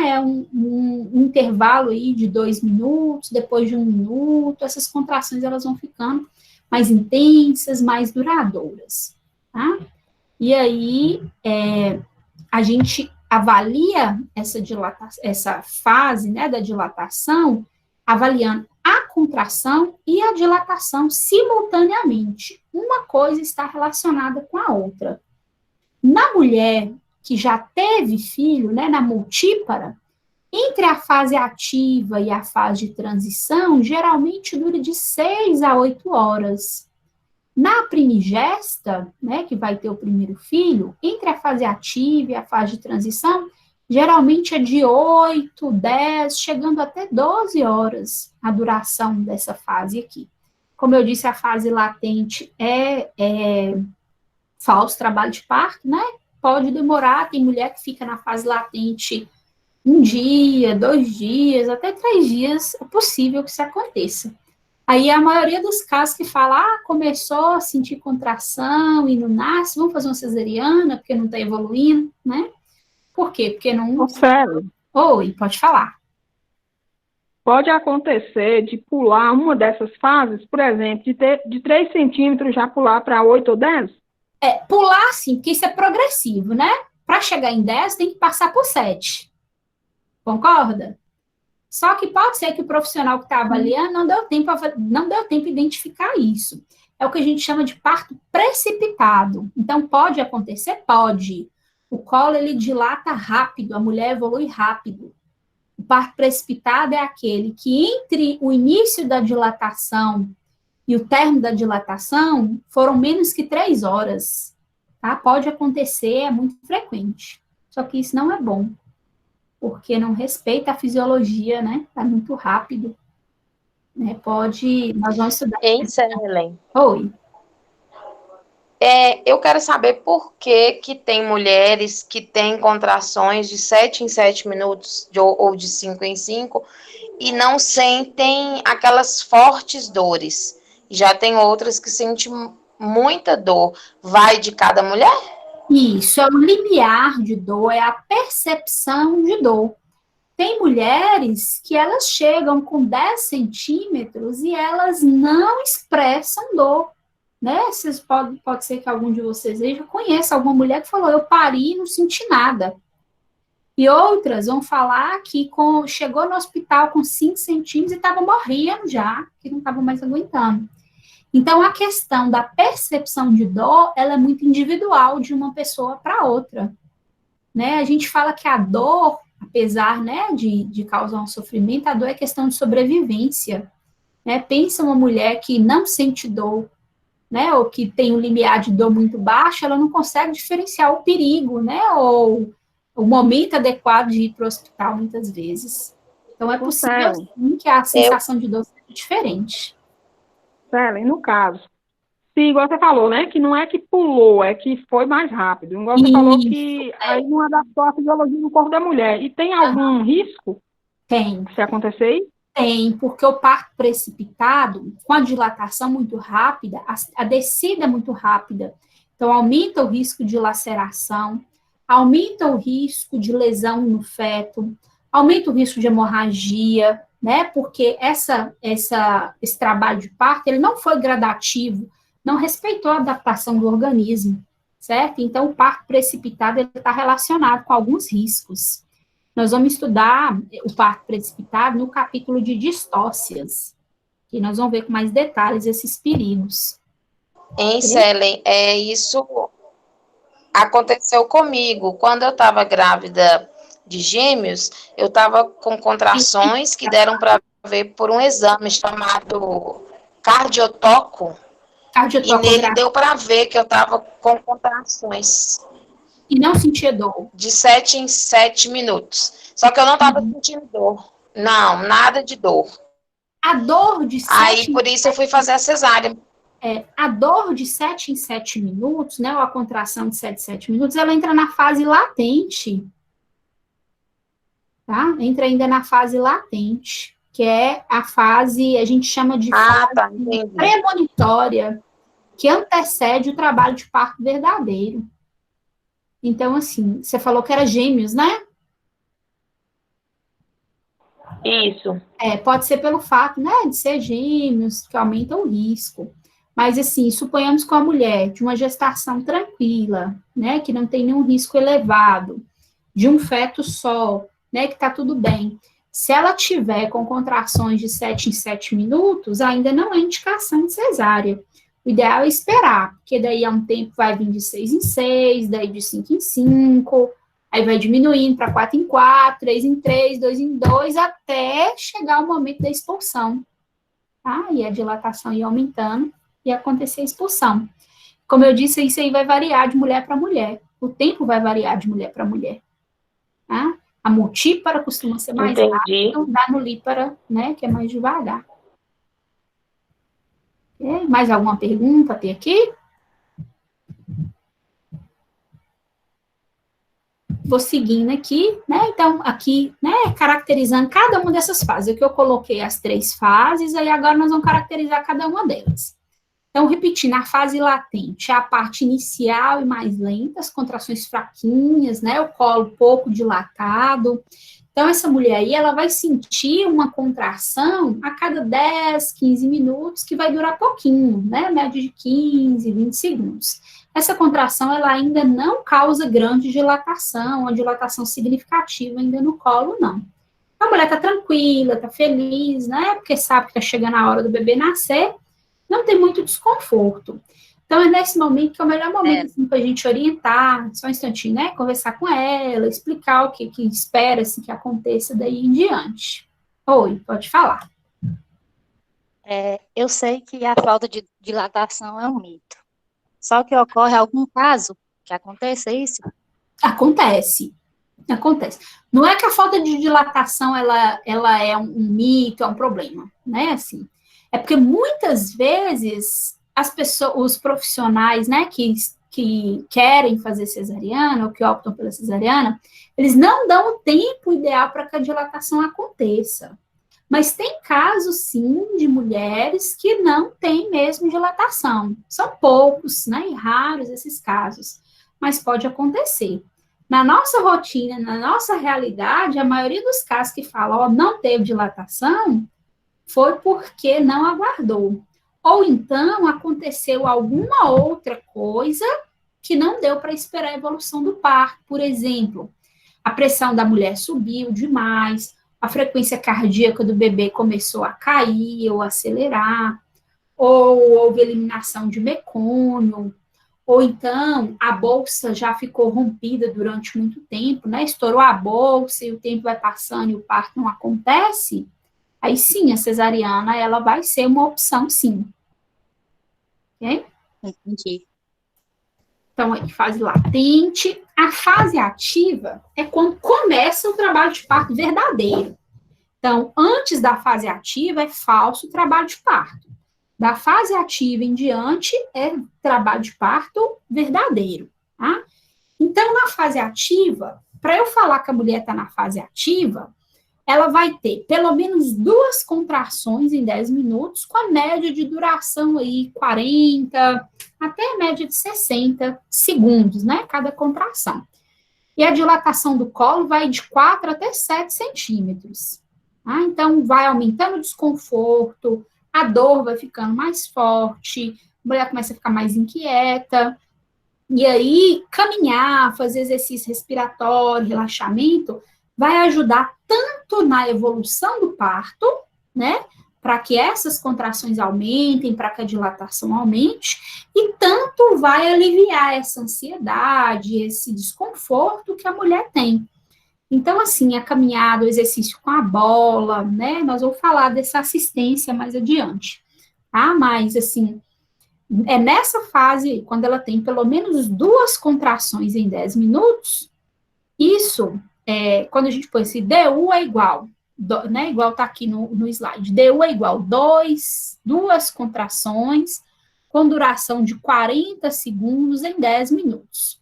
É um intervalo aí de 2 minutos, depois de 1 minuto, essas contrações elas vão ficando mais intensas, mais duradouras, tá? E aí, a gente avalia essa fase, né, da dilatação, avaliando a contração e a dilatação simultaneamente. Uma coisa está relacionada com a outra. Na mulher que já teve filho, né, na multípara, entre a fase ativa e a fase de transição, geralmente dura de 6 a 8 horas. Na primigesta, né, que vai ter o primeiro filho, entre a fase ativa e a fase de transição, geralmente é de 8, 10, chegando até 12 horas a duração dessa fase aqui. Como eu disse, a fase latente é falso trabalho de parto, né? Pode demorar, tem mulher que fica na fase latente 1 dia, 2 dias, até 3 dias, é possível que isso aconteça. Aí a maioria dos casos que fala, começou a sentir contração e não nasce, vamos fazer uma cesariana, porque não está evoluindo, né? Por quê? Porque não... Sério? Oi, pode falar. Pode acontecer de pular uma dessas fases, por exemplo, de 3 centímetros já pular para 8 ou 10? Pular sim, porque isso é progressivo, né? Para chegar em 10, tem que passar por 7. Concorda? Só que pode ser que o profissional que está avaliando não deu tempo de identificar isso. É o que a gente chama de parto precipitado. Então, pode acontecer? Pode. O colo, ele dilata rápido, a mulher evolui rápido. O parto precipitado é aquele que entre o início da dilatação e o término da dilatação foram menos que 3 horas. Tá? Pode acontecer, é muito frequente. Só que isso não é bom, porque não respeita a fisiologia, né? Tá muito rápido. Né? Nós vamos estudar. Hein, Suelen? Oi. Eu quero saber por que tem mulheres que têm contrações de 7 em 7 minutos ou de 5 em 5 e não sentem aquelas fortes dores. Já tem outras que sentem muita dor. Vai de cada mulher? Isso, é o limiar de dor, é a percepção de dor. Tem mulheres que elas chegam com 10 centímetros e elas não expressam dor. Né? Pode ser que algum de vocês aí já conheça alguma mulher que falou, eu pari e não senti nada. E outras vão falar que chegou no hospital com 5 centímetros e estava morrendo já, que não estava mais aguentando. Então, a questão da percepção de dor, ela é muito individual de uma pessoa para outra. Né? A gente fala que a dor, apesar, né, de causar um sofrimento, a dor é questão de sobrevivência. Né? Pensa uma mulher que não sente dor, né, ou que tem um limiar de dor muito baixo, ela não consegue diferenciar o perigo, né, ou o momento adequado de ir para o hospital, muitas vezes. Então, é possível, sim, que a sensação de dor seja diferente. Suelen, no caso, se, igual você falou, né, que não é que pulou, é que foi mais rápido. Igual você falou que aí não adaptou a fisiologia no corpo da mulher. E tem algum risco? Tem. Se acontecer isso? Tem, porque o parto precipitado, com a dilatação muito rápida, a descida é muito rápida. Então, aumenta o risco de laceração, aumenta o risco de lesão no feto, aumenta o risco de hemorragia, né? Porque esse trabalho de parto, ele não foi gradativo, não respeitou a adaptação do organismo, certo? Então, o parto precipitado está relacionado com alguns riscos. Nós vamos estudar o parto precipitado no capítulo de distócias, que nós vamos ver com mais detalhes esses perigos. Hein, Suelen, isso aconteceu comigo. Quando eu estava grávida de gêmeos, eu estava com contrações que deram para ver por um exame chamado cardiotoco. E nele deu para ver que eu estava com contrações. E não sentia dor? De 7 em 7 minutos. Só que eu não estava sentindo dor. Não, nada de dor. A dor de 7 Aí, por isso, eu fui fazer a cesárea. a dor de 7 em 7 minutos, né, ou a contração de 7 em 7 minutos, ela entra na fase latente, tá? Entra ainda na fase latente, que é a fase, a gente chama de fase tá, entendi. premonitória, que antecede o trabalho de parto verdadeiro. Então, assim, você falou que era gêmeos, né? Isso. Pode ser pelo fato, né, de ser gêmeos, que aumenta o risco. Mas, assim, suponhamos que a mulher de uma gestação tranquila, né, que não tem nenhum risco elevado, de um feto só, né, que tá tudo bem. Se ela tiver com contrações de 7 em 7 minutos, ainda não é indicação de cesárea. O ideal é esperar, porque daí há um tempo vai vir de 6 em 6, daí de 5 em 5, aí vai diminuindo para 4 em 4, 3 em 3, 2 em 2, até chegar o momento da expulsão, tá? E a dilatação ir aumentando e acontecer a expulsão. Como eu disse, isso aí vai variar de mulher para mulher. O tempo vai variar de mulher para mulher, tá? A multípara costuma ser mais rápido, da nulípara, né, que é mais devagar. Mais alguma pergunta tem aqui? Vou seguindo aqui, né? Então, aqui, né, caracterizando cada uma dessas fases. Aqui eu coloquei as 3 fases, aí agora nós vamos caracterizar cada uma delas. Então, repetindo, a fase latente é a parte inicial e mais lenta, as contrações fraquinhas, né? O colo pouco dilatado. Então, essa mulher aí, ela vai sentir uma contração a cada 10, 15 minutos, que vai durar pouquinho, né? Média de 15, 20 segundos. Essa contração, ela ainda não causa grande dilatação, uma dilatação significativa ainda no colo, não. A mulher tá tranquila, tá feliz, né? Porque sabe que tá chegando a hora do bebê nascer, não tem muito desconforto. Então, é nesse momento que é o melhor momento assim, para a gente orientar, só um instantinho, né? Conversar com ela, explicar o que espera-se que aconteça daí em diante. Oi, pode falar. Eu sei que a falta de dilatação é um mito. Só que ocorre algum caso que aconteça isso? Acontece. Não é que a falta de dilatação ela é um mito, é um problema, né? Assim, é porque muitas vezes as pessoas, os profissionais, né, que querem fazer cesariana ou que optam pela cesariana, eles não dão o tempo ideal para que a dilatação aconteça. Mas tem casos, sim, de mulheres que não têm mesmo dilatação. São poucos, né, e raros esses casos, mas pode acontecer. Na nossa rotina, na nossa realidade, a maioria dos casos que falam, não teve dilatação, foi porque não aguardou. Ou então aconteceu alguma outra coisa que não deu para esperar a evolução do parto. Por exemplo, a pressão da mulher subiu demais, a frequência cardíaca do bebê começou a cair ou acelerar, ou houve eliminação de mecônio, ou então a bolsa já ficou rompida durante muito tempo, né? Estourou a bolsa e o tempo vai passando e o parto não acontece. Aí sim, a cesariana, ela vai ser uma opção, sim. Ok? Entendi. Então, aí, fase latente. A fase ativa é quando começa o trabalho de parto verdadeiro. Então, antes da fase ativa é falso trabalho de parto. Da fase ativa em diante é trabalho de parto verdadeiro, tá? Então, na fase ativa, para eu falar que a mulher está na fase ativa, ela vai ter pelo menos 2 contrações em 10 minutos, com a média de duração aí 40, até a média de 60 segundos, né, cada contração. E a dilatação do colo vai de 4 até 7 centímetros. Tá? Então, vai aumentando o desconforto, a dor vai ficando mais forte, a mulher começa a ficar mais inquieta, e aí caminhar, fazer exercício respiratório, relaxamento, vai ajudar tanto na evolução do parto, né, para que essas contrações aumentem, para que a dilatação aumente, e tanto vai aliviar essa ansiedade, esse desconforto que a mulher tem. Então, assim, a caminhada, o exercício com a bola, né, nós vamos falar dessa assistência mais adiante, tá? Mas, assim, é nessa fase, quando ela tem pelo menos 2 contrações em 10 minutos, isso, quando a gente põe esse DU é igual, né, igual tá aqui no slide, DU é igual 2 contrações com duração de 40 segundos em 10 minutos.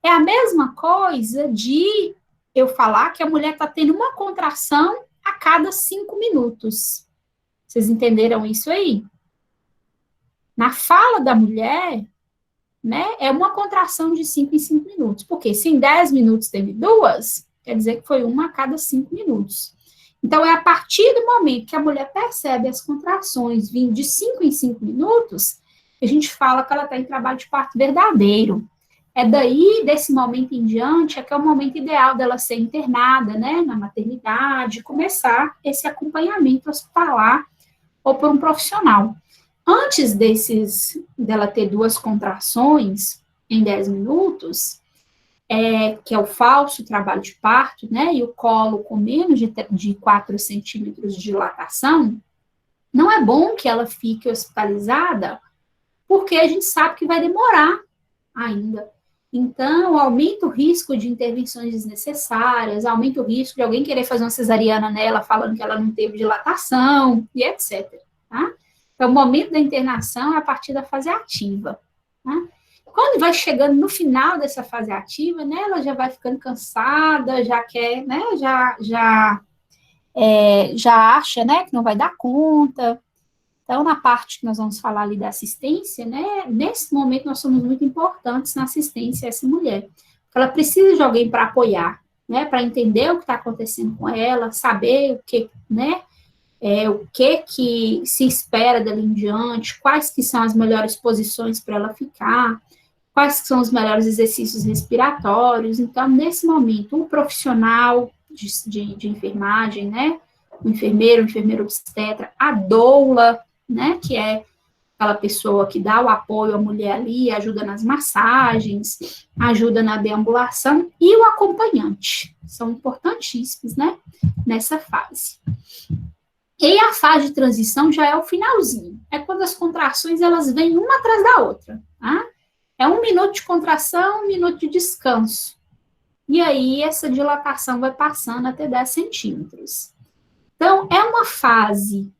É a mesma coisa de eu falar que a mulher está tendo uma contração a cada 5 minutos. Vocês entenderam isso aí? Na fala da mulher, né, é uma contração de 5 em 5 minutos. Porque se em 10 minutos teve 2, quer dizer que foi uma a cada 5 minutos. Então, é a partir do momento que a mulher percebe as contrações vindo de 5 em 5 minutos, que a gente fala que ela está em trabalho de parto verdadeiro. É daí, desse momento em diante, é que é o momento ideal dela ser internada, né, na maternidade, começar esse acompanhamento hospitalar ou por um profissional. Antes dela ter 2 contrações em 10 minutos, que é o falso trabalho de parto, né, e o colo com menos de 4 centímetros de dilatação, não é bom que ela fique hospitalizada, porque a gente sabe que vai demorar ainda. Então, aumenta o risco de intervenções desnecessárias, aumenta o risco de alguém querer fazer uma cesariana nela, falando que ela não teve dilatação, e etc. Tá? Então, o momento da internação é a partir da fase ativa. Tá? Quando vai chegando no final dessa fase ativa, né, ela já vai ficando cansada, já quer, né, já acha, né, que não vai dar conta. Então, na parte que nós vamos falar ali da assistência, né, nesse momento nós somos muito importantes na assistência a essa mulher. Ela precisa de alguém para apoiar, né, para entender o que está acontecendo com ela, saber o que, né, o que se espera dela em diante, quais que são as melhores posições para ela ficar, quais são os melhores exercícios respiratórios. Então, nesse momento, um profissional de enfermagem, né, o enfermeiro obstetra, a doula, né, que é aquela pessoa que dá o apoio à mulher ali, ajuda nas massagens, ajuda na deambulação, e o acompanhante, são importantíssimos, né, nessa fase. E a fase de transição já é o finalzinho, é quando as contrações, elas vêm uma atrás da outra, tá? É 1 minuto de contração, 1 minuto de descanso, e aí essa dilatação vai passando até 10 centímetros. Então, é a fase,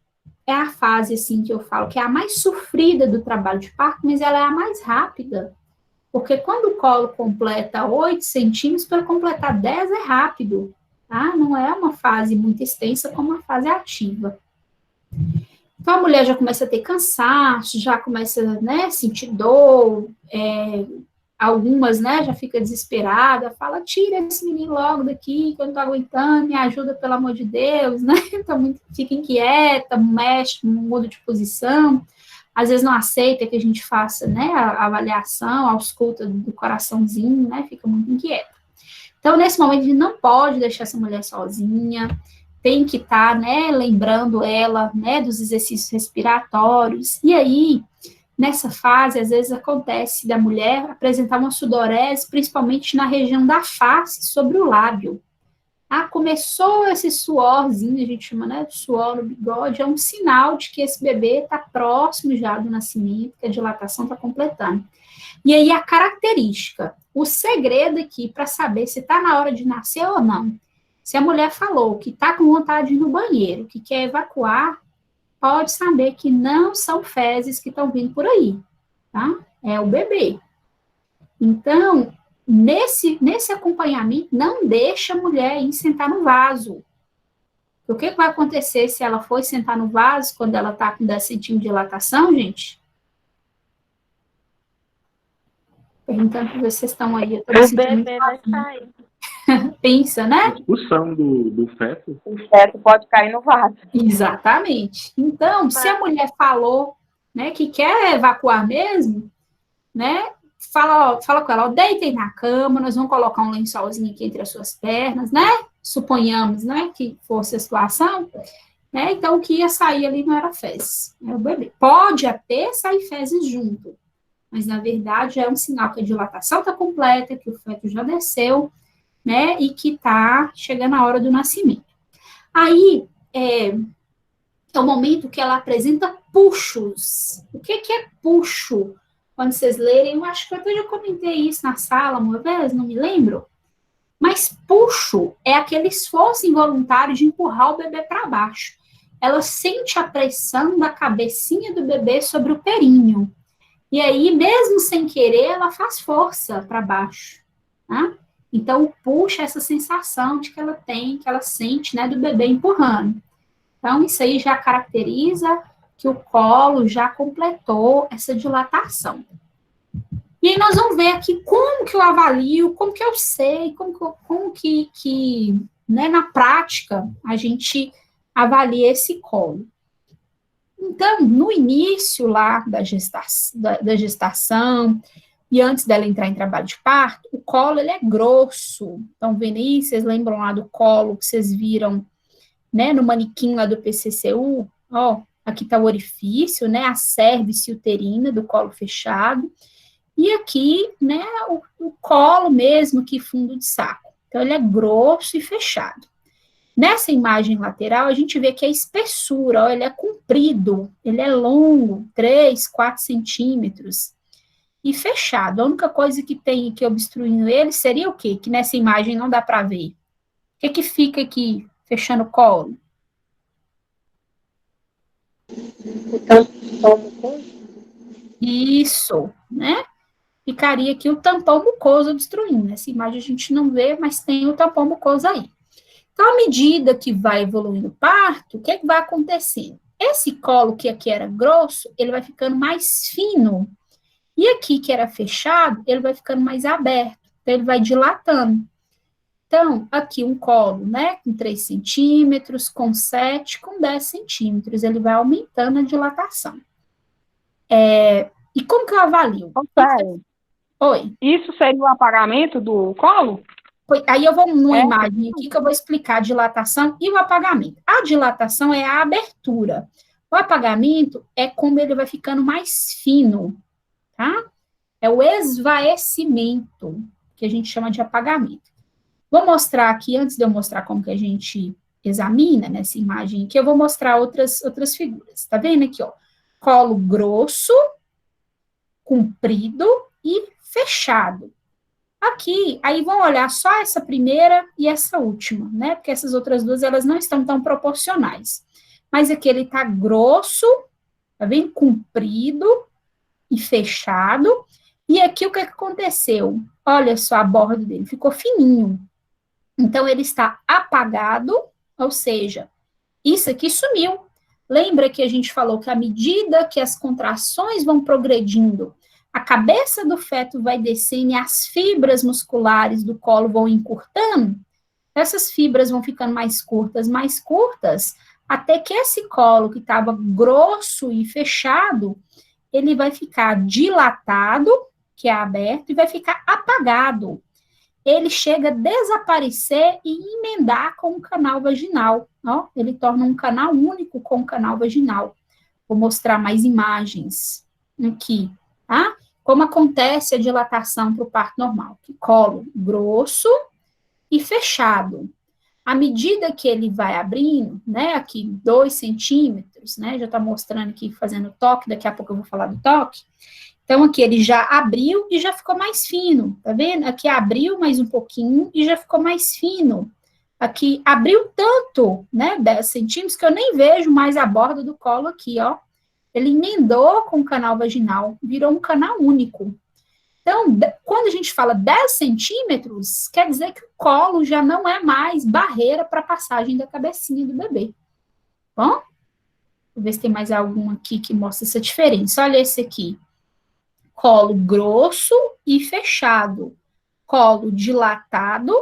assim, que eu falo, que é a mais sofrida do trabalho de parto, mas ela é a mais rápida, porque quando o colo completa 8 centímetros, para completar 10 é rápido, tá? Não é uma fase muito extensa como a fase ativa. Então, a mulher já começa a ter cansaço, já começa, né, sentir dor, algumas, né, já fica desesperada, fala, tira esse menino logo daqui, que eu não tô aguentando, me ajuda, pelo amor de Deus, né, então fica inquieta, mexe, muda de posição, às vezes não aceita que a gente faça, né, a avaliação, a ausculta do coraçãozinho, né, fica muito inquieta. Então, nesse momento, a gente não pode deixar essa mulher sozinha, tem que estar, né, lembrando ela, né, dos exercícios respiratórios, e aí, nessa fase, às vezes acontece da mulher apresentar uma sudorese, principalmente na região da face, sobre o lábio. Ah, começou esse suorzinho, a gente chama, né, de suor no bigode, é um sinal de que esse bebê está próximo já do nascimento, que a dilatação está completando. E aí a característica, o segredo aqui para saber se está na hora de nascer ou não. Se a mulher falou que está com vontade de ir no banheiro, que quer evacuar, pode saber que não são fezes que estão vindo por aí, tá? É o bebê. Então, nesse acompanhamento, não deixa a mulher ir sentar no vaso. O que vai acontecer se ela for sentar no vaso quando ela está com 10 centímetros de dilatação, gente? Perguntando para vocês estão aí. Eu tô me O sentindo bebê vai sair. Pensa, né? A expulsão do feto. O feto pode cair no vaso. Exatamente. Então, se a mulher falou, né, que quer evacuar mesmo, né, fala com ela, ó, deitem na cama, nós vamos colocar um lençolzinho aqui entre as suas pernas, né, suponhamos, né, que fosse a situação, né, então o que ia sair ali não era fezes, era o bebê. Pode até sair fezes junto, mas na verdade é um sinal que a dilatação está completa, que o feto já desceu, né, e que está chegando a hora do nascimento. Aí, é o momento que ela apresenta puxos. O que é puxo? Quando vocês lerem, eu acho que eu já comentei isso na sala uma vez, não me lembro. Mas puxo é aquele esforço involuntário de empurrar o bebê para baixo. Ela sente a pressão da cabecinha do bebê sobre o períneo. E aí, mesmo sem querer, ela faz força para baixo, tá? Então, puxa essa sensação de que ela tem, que ela sente, né, do bebê empurrando. Então, isso aí já caracteriza que o colo já completou essa dilatação. E aí nós vamos ver aqui como que eu avalio, como que eu sei, como que né, na prática, a gente avalia esse colo. Então, no início lá da gestação e antes dela entrar em trabalho de parto, o colo, ele é grosso. Então, vendo aí, vocês lembram lá do colo que vocês viram, né, no manequim lá do PCCU? Ó, aqui está o orifício, né, a cervice uterina do colo fechado. E aqui, né, o colo mesmo, aqui fundo de saco. Então, ele é grosso e fechado. Nessa imagem lateral, a gente vê que a espessura, ó, ele é comprido, ele é longo, 3, 4 centímetros, e fechado. A única coisa que tem aqui obstruindo ele seria o quê? Que nessa imagem não dá para ver. O que fica aqui, fechando o colo? Isso, né? Ficaria aqui o tampão mucoso obstruindo. Nessa imagem a gente não vê, mas tem o tampão mucoso aí. Então, à medida que vai evoluindo o parto, o que vai acontecendo? Esse colo que aqui era grosso, ele vai ficando mais fino. E aqui que era fechado, ele vai ficando mais aberto. Então, ele vai dilatando. Então, aqui um colo, né, com 3 centímetros, com 7, com 10 centímetros. Ele vai aumentando a dilatação. E como que eu avalio? Oi. Isso seria o apagamento do colo? Aí eu vou numa imagem aqui que eu vou explicar a dilatação e o apagamento. A dilatação é a abertura. O apagamento é como ele vai ficando mais fino, tá? É o esvaecimento, que a gente chama de apagamento. Vou mostrar aqui, antes de eu mostrar como que a gente examina nessa imagem aqui, eu vou mostrar outras figuras. Tá vendo aqui, ó? Colo grosso, comprido e fechado. Aqui, aí vão olhar só essa primeira e essa última, né? Porque essas outras duas, elas não estão tão proporcionais. Mas aqui ele tá grosso, tá vendo? Comprido e fechado. E aqui o que aconteceu? Olha só a borda dele, ficou fininho. Então, ele está apagado, ou seja, isso aqui sumiu. Lembra que a gente falou que à medida que as contrações vão progredindo, a cabeça do feto vai descendo e as fibras musculares do colo vão encurtando, essas fibras vão ficando mais curtas, até que esse colo que estava grosso e fechado, ele vai ficar dilatado, que é aberto, e vai ficar apagado. Ele chega a desaparecer e emendar com o canal vaginal, ó, ele torna um canal único com o canal vaginal. Vou mostrar mais imagens aqui, tá? Como acontece a dilatação para o parto normal, que colo grosso e fechado. À medida que ele vai abrindo, né, aqui 2 centímetros, né, já está mostrando aqui, fazendo toque, daqui a pouco eu vou falar do toque. Então, aqui ele já abriu e já ficou mais fino, tá vendo? Aqui abriu mais um pouquinho e já ficou mais fino. Aqui abriu tanto, né, 10 centímetros, que eu nem vejo mais a borda do colo aqui, ó. Ele emendou com o canal vaginal, virou um canal único. Então, quando a gente fala 10 centímetros, quer dizer que o colo já não é mais barreira para a passagem da cabecinha do bebê. Bom? Vou ver se tem mais algum aqui que mostra essa diferença. Olha esse aqui. Colo grosso e fechado. Colo dilatado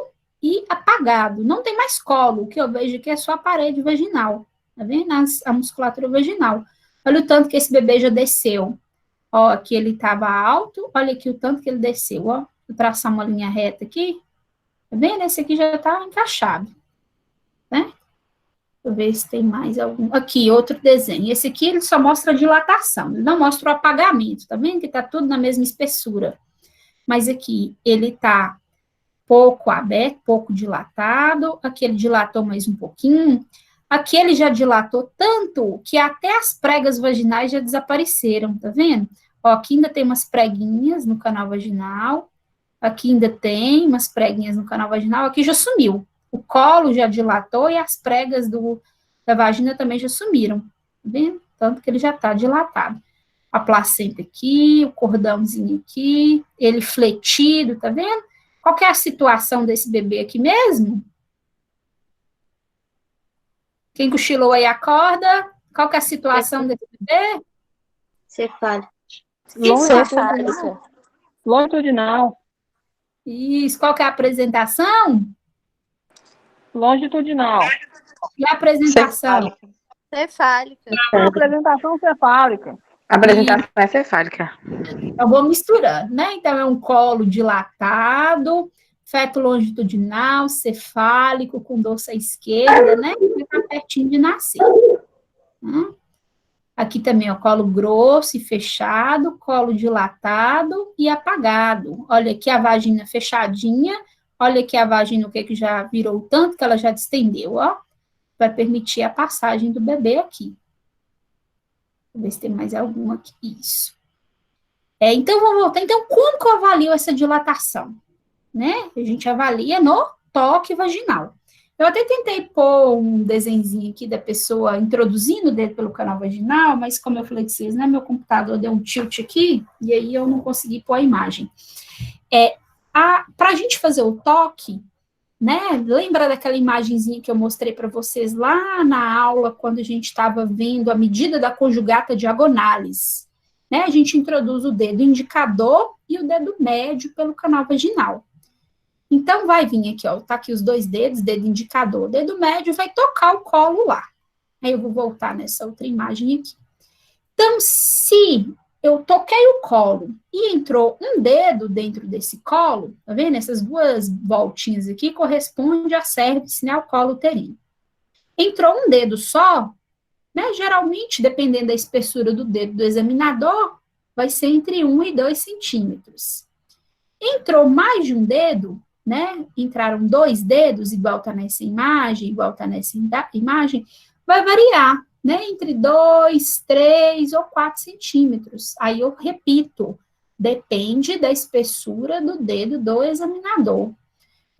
e apagado. Não tem mais colo. O que eu vejo aqui é só a parede vaginal. Tá vendo? A musculatura vaginal. Olha o tanto que esse bebê já desceu. Ó, aqui ele estava alto, olha aqui o tanto que ele desceu, ó. Vou traçar uma linha reta aqui. Tá vendo? Esse aqui já está encaixado, né? Deixa eu ver se tem mais algum. Aqui, outro desenho. Esse aqui, ele só mostra a dilatação, ele não mostra o apagamento, tá vendo? Que tá tudo na mesma espessura. Mas aqui, ele tá pouco aberto, pouco dilatado. Aqui ele dilatou mais um pouquinho. Aqui ele já dilatou tanto que até as pregas vaginais já desapareceram, tá vendo? Ó, aqui ainda tem umas preguinhas no canal vaginal, aqui ainda tem umas preguinhas no canal vaginal, aqui já sumiu. O colo já dilatou e as pregas da vagina também já sumiram, tá vendo? Tanto que ele já tá dilatado. A placenta aqui, o cordãozinho aqui, ele fletido, tá vendo? Qual que é a situação desse bebê aqui mesmo? Quem cochilou aí acorda? Qual que é a situação desse bebê? Cefálico. Longitudinal. Longitudinal. Isso, qual que é a apresentação? Longitudinal. E a apresentação? Cefálica. Apresentação cefálica. A apresentação é cefálica. Eu vou misturando, né? Então, é um colo dilatado, feto longitudinal, cefálico, com dorso à esquerda, né? Que está pertinho de nascer. Né? Aqui também, ó, colo grosso e fechado, colo dilatado e apagado. Olha aqui a vagina fechadinha, olha aqui a vagina, o que já virou tanto que ela já distendeu, ó. Vai permitir a passagem do bebê aqui. Vou ver se tem mais alguma aqui. Isso. Então, vamos voltar. Então, como que eu avalio essa dilatação? Né? A gente avalia no toque vaginal. Eu até tentei pôr um desenhozinho aqui da pessoa introduzindo o dedo pelo canal vaginal, mas como eu falei de vocês, né, meu computador deu um tilt aqui, e aí eu não consegui pôr a imagem. Para a gente fazer o toque, né, lembra daquela imagenzinha que eu mostrei para vocês lá na aula, quando a gente estava vendo a medida da conjugata diagonalis, né, a gente introduz o dedo indicador e o dedo médio pelo canal vaginal. Então, vai vir aqui, ó, tá aqui os dois dedos, dedo indicador, dedo médio, vai tocar o colo lá. Aí eu vou voltar nessa outra imagem aqui. Então, se eu toquei o colo e entrou um dedo dentro desse colo, tá vendo? Essas duas voltinhas aqui correspondem à cervix, né, ao colo uterino. Entrou um dedo só, né, geralmente, dependendo da espessura do dedo do examinador, vai ser entre 1 e 2 centímetros. Entrou mais de um dedo, né, entraram 2 dedos, igual tá nessa imagem, vai variar, né, entre 2, 3 ou 4 centímetros. Aí eu repito, depende da espessura do dedo do examinador.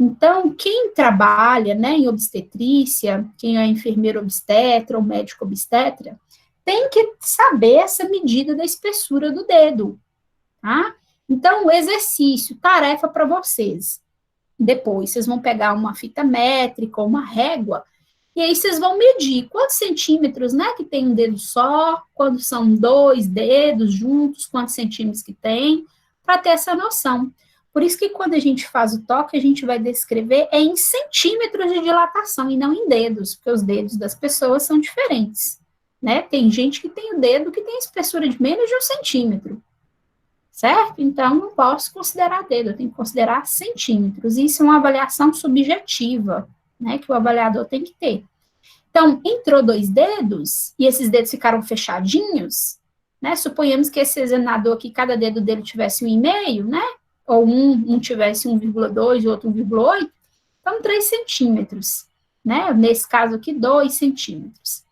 Então, quem trabalha, né, em obstetrícia, quem é enfermeiro obstetra ou médico obstetra, tem que saber essa medida da espessura do dedo, tá? Então, o exercício, tarefa para vocês. Depois, vocês vão pegar uma fita métrica ou uma régua, e aí vocês vão medir quantos centímetros, né, que tem um dedo só, quando são 2 dedos juntos, quantos centímetros que tem, para ter essa noção. Por isso que quando a gente faz o toque, a gente vai descrever em centímetros de dilatação e não em dedos, porque os dedos das pessoas são diferentes, né? Tem gente que tem o dedo que tem espessura de menos de 1 centímetro. Certo? Então, não posso considerar dedo, eu tenho que considerar centímetros. Isso é uma avaliação subjetiva, né, que o avaliador tem que ter. Então, entrou 2 dedos, e esses dedos ficaram fechadinhos, né, suponhamos que esse examinador aqui, cada dedo dele tivesse 1,5, né, ou um tivesse 1,2 e outro 1,8, então 3 centímetros, né, nesse caso aqui, 2 centímetros.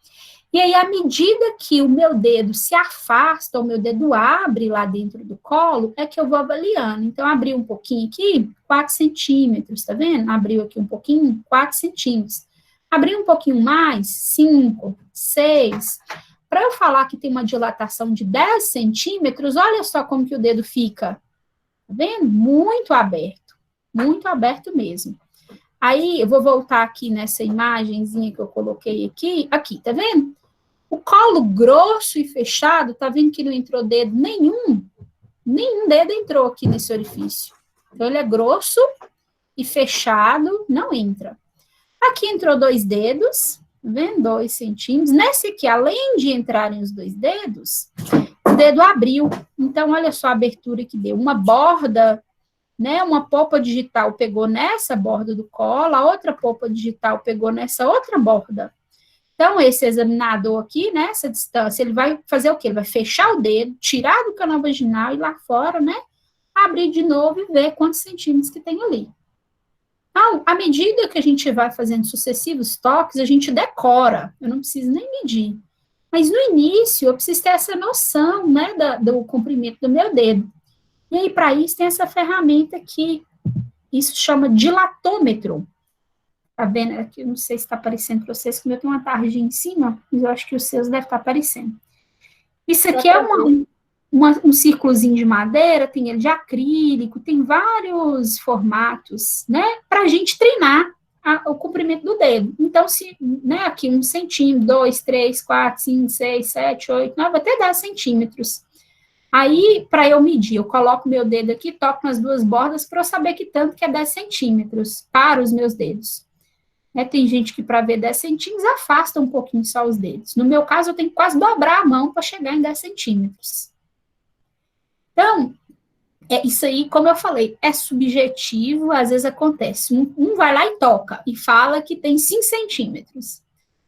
E aí, à medida que o meu dedo se afasta, o meu dedo abre lá dentro do colo, é que eu vou avaliando. Então, abriu um pouquinho aqui, 4 centímetros, tá vendo? Abriu aqui um pouquinho, 4 centímetros. Abriu um pouquinho mais, 5, 6. Para eu falar que tem uma dilatação de 10 centímetros, olha só como que o dedo fica. Tá vendo? Muito aberto mesmo. Aí, eu vou voltar aqui nessa imagenzinha que eu coloquei aqui, tá vendo? O colo grosso e fechado, tá vendo que não entrou dedo nenhum? Nenhum dedo entrou aqui nesse orifício. Então, ele é grosso e fechado, não entra. Aqui entrou 2 dedos, tá vendo? 2 centímetros. Nesse aqui, além de entrarem os 2 dedos, o dedo abriu. Então, olha só a abertura que deu. Uma borda, né, uma polpa digital pegou nessa borda do colo, a outra polpa digital pegou nessa outra borda. Então, esse examinador aqui, né, essa distância, ele vai fazer o quê? Ele vai fechar o dedo, tirar do canal vaginal e lá fora, né, abrir de novo e ver quantos centímetros que tem ali. Então, à medida que a gente vai fazendo sucessivos toques, a gente decora, eu não preciso nem medir. Mas no início, eu preciso ter essa noção, né, do comprimento do meu dedo. E aí, para isso, tem essa ferramenta aqui, isso chama dilatômetro. Tá vendo? Aqui, eu não sei se está aparecendo para vocês, que eu tenho uma tarjinha em cima, mas eu acho que os seus devem estar aparecendo. Isso aqui é uma... um círculozinho de madeira, tem ele de acrílico, tem vários formatos, né, para a gente treinar o comprimento do dedo. Então, se, né, aqui 1 centímetro, 2, 3, 4, 5, 6, 7, 8, 9, até 10 centímetros. Aí, para eu medir, eu coloco meu dedo aqui, toco nas duas bordas para eu saber que tanto que é 10 centímetros para os meus dedos. Né, tem gente que, para ver 10 centímetros, afasta um pouquinho só os dedos. No meu caso, eu tenho que quase dobrar a mão para chegar em 10 centímetros. Então, isso aí, como eu falei, é subjetivo, às vezes acontece. Um vai lá e toca, e fala que tem 5 centímetros.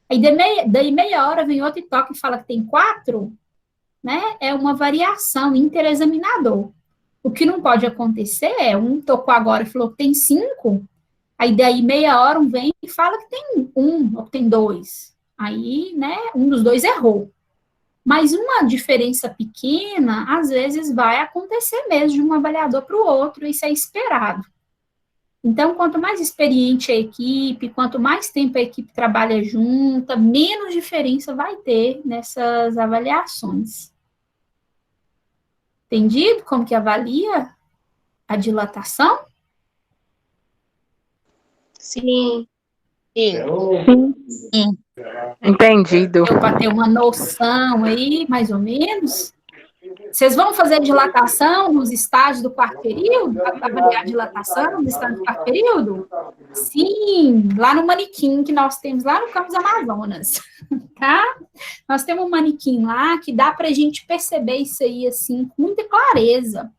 Aí, daí meia hora, vem outro e toca e fala que tem 4, né? É uma variação interexaminador. O que não pode acontecer é, um tocou agora e falou que tem 5, aí daí meia hora um vem e fala que tem 1, ou que tem 2. Aí, né, um dos dois errou. Mas uma diferença pequena, às vezes, vai acontecer mesmo de um avaliador para o outro, isso é esperado. Então, quanto mais experiente a equipe, quanto mais tempo a equipe trabalha junta, menos diferença vai ter nessas avaliações. Entendido como que avalia a dilatação? Sim. Sim. Entendido. Deu para ter uma noção aí, mais ou menos? Vocês vão fazer dilatação nos estágios do quarto período? Avaliar a dilatação no estágio do quarto período? Sim, lá no manequim que nós temos lá no Campus Amazonas, tá? Nós temos um manequim lá que dá para a gente perceber isso aí, assim, com muita clareza.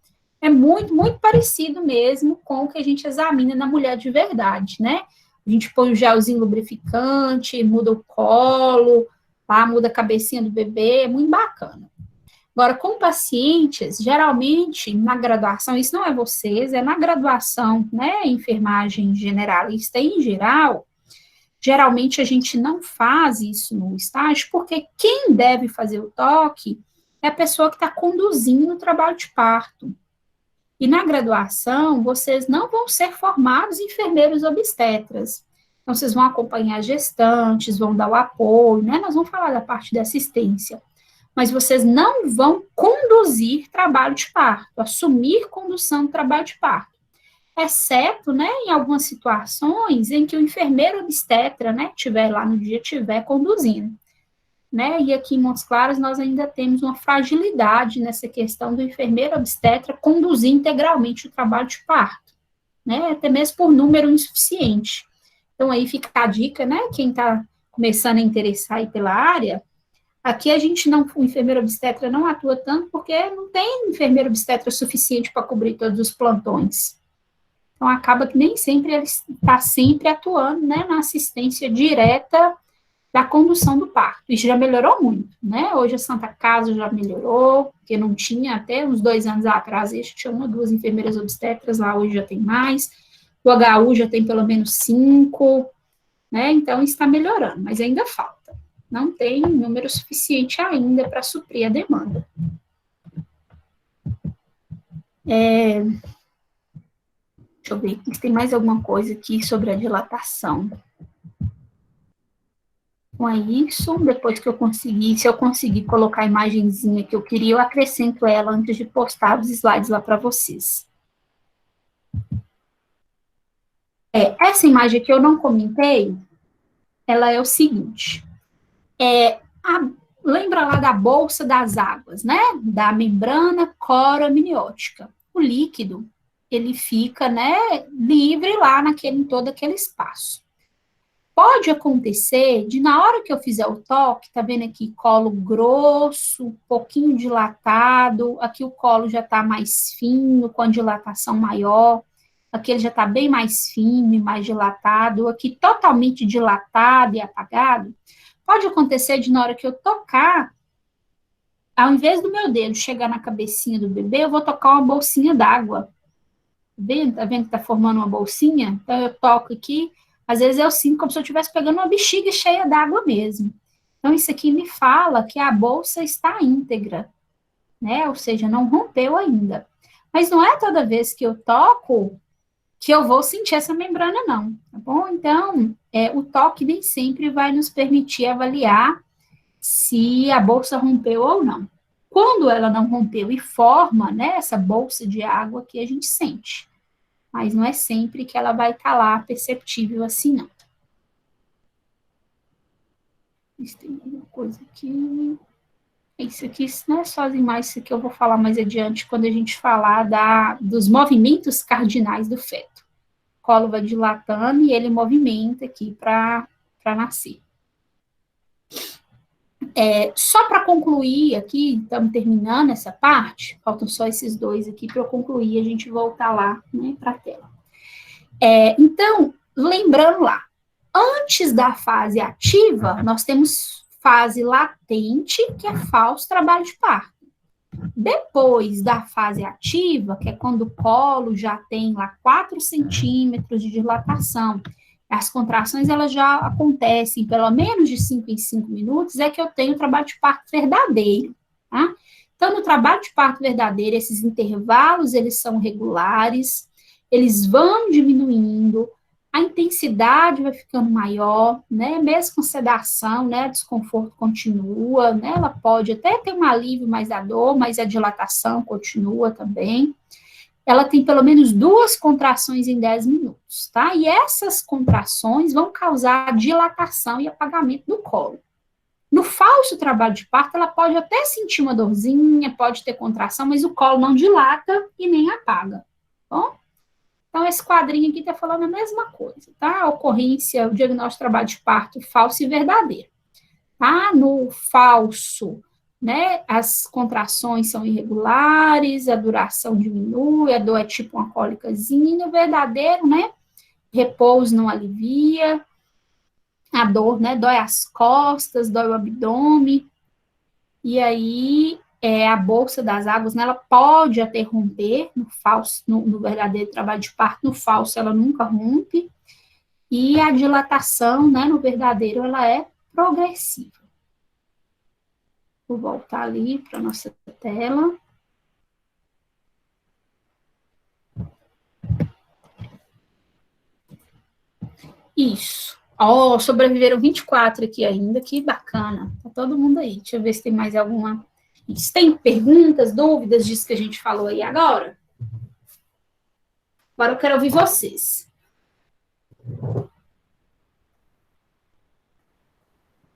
É muito, muito parecido mesmo com o que a gente examina na mulher de verdade, né? A gente põe o gelzinho lubrificante, muda o colo, tá? Muda a cabecinha do bebê, é muito bacana. Agora, com pacientes, geralmente, na graduação, isso não é vocês, é na graduação, né, enfermagem generalista em geral, geralmente a gente não faz isso no estágio, porque quem deve fazer o toque é a pessoa que está conduzindo o trabalho de parto. E na graduação, vocês não vão ser formados enfermeiros obstetras. Então, vocês vão acompanhar gestantes, vão dar o apoio, né? Nós vamos falar da parte da assistência. Mas vocês não vão conduzir trabalho de parto, assumir condução do trabalho de parto. Exceto, né, em algumas situações em que o enfermeiro obstetra, né, estiver lá no dia, estiver conduzindo. Né, e aqui em Montes Claros nós ainda temos uma fragilidade nessa questão do enfermeiro obstetra conduzir integralmente o trabalho de parto, né, até mesmo por número insuficiente. Então aí fica a dica, né, quem está começando a interessar aí pela área, aqui a gente não, o enfermeiro obstetra não atua tanto porque não tem enfermeiro obstetra suficiente para cobrir todos os plantões. Então acaba que nem sempre ele está sempre atuando, né, na assistência direta da condução do parto. Isso já melhorou muito, né? Hoje a Santa Casa já melhorou, porque não tinha até uns 2 anos atrás, já tinha 1 ou 2 enfermeiras obstetras, lá hoje já tem mais. O HU já tem pelo menos 5, né? Então está melhorando, mas ainda falta. Não tem número suficiente ainda para suprir a demanda. Deixa eu ver se tem mais alguma coisa aqui sobre a dilatação. Então, é isso. Depois que eu conseguir, se eu conseguir colocar a imagenzinha que eu queria, eu acrescento ela antes de postar os slides lá para vocês. Essa imagem que eu não comentei, ela é o seguinte. Lembra lá da bolsa das águas, né? Da membrana coro-amniótica. O líquido, ele fica, né, livre lá em todo aquele espaço. Pode acontecer de, na hora que eu fizer o toque, tá vendo aqui, colo grosso, um pouquinho dilatado, aqui o colo já tá mais fino, com a dilatação maior, aqui ele já tá bem mais fino, mais dilatado, aqui totalmente dilatado e apagado. Pode acontecer de, na hora que eu tocar, ao invés do meu dedo chegar na cabecinha do bebê, eu vou tocar uma bolsinha d'água. Tá vendo que tá formando uma bolsinha? Então eu toco aqui, às vezes eu sinto como se eu estivesse pegando uma bexiga cheia d'água mesmo. Então, isso aqui me fala que a bolsa está íntegra, né? Ou seja, não rompeu ainda. Mas não é toda vez que eu toco que eu vou sentir essa membrana, não, tá bom? Então, o toque nem sempre vai nos permitir avaliar se a bolsa rompeu ou não. Quando ela não rompeu e forma, né, essa bolsa de água que a gente sente. Mas não é sempre que ela vai estar lá perceptível assim, não. Tem alguma coisa aqui. Isso aqui não é só as imagens que eu vou falar mais adiante, quando a gente falar dos movimentos cardinais do feto. O colo vai dilatando e ele movimenta aqui para nascer. Só para concluir aqui, estamos terminando essa parte, faltam só esses dois aqui para eu concluir, a gente voltar lá, né, para a tela. Então, lembrando lá, antes da fase ativa, nós temos fase latente, que é falso trabalho de parto. Depois da fase ativa, que é quando o colo já tem lá 4 centímetros de dilatação, as contrações elas já acontecem pelo menos de 5 em 5 minutos, é que eu tenho trabalho de parto verdadeiro, tá? Então, no trabalho de parto verdadeiro, esses intervalos, eles são regulares, eles vão diminuindo, a intensidade vai ficando maior, né, mesmo com sedação, né, o desconforto continua, né, ela pode até ter um alívio mais da dor, mas a dilatação continua também. Ela tem pelo menos 2 contrações em 10 minutos, tá? E essas contrações vão causar dilatação e apagamento do colo. No falso trabalho de parto, ela pode até sentir uma dorzinha, pode ter contração, mas o colo não dilata e nem apaga, bom? Então, esse quadrinho aqui está falando a mesma coisa, tá? A ocorrência, o diagnóstico de trabalho de parto falso e verdadeiro. Tá? No falso, né, as contrações são irregulares, a duração diminui, a dor é tipo uma cólicazinha, e no verdadeiro, né, repouso não alivia, a dor, né, dói as costas, dói o abdômen, e aí a bolsa das águas, né, ela pode até romper no falso, no verdadeiro trabalho de parto, no falso ela nunca rompe, e a dilatação, né, no verdadeiro ela é progressiva. Vou voltar ali para a nossa tela. Isso. Ó, sobreviveram 24 aqui ainda, que bacana. Tá todo mundo aí. Deixa eu ver se tem mais alguma. Isso. Tem perguntas, dúvidas disso que a gente falou aí agora? Agora eu quero ouvir vocês.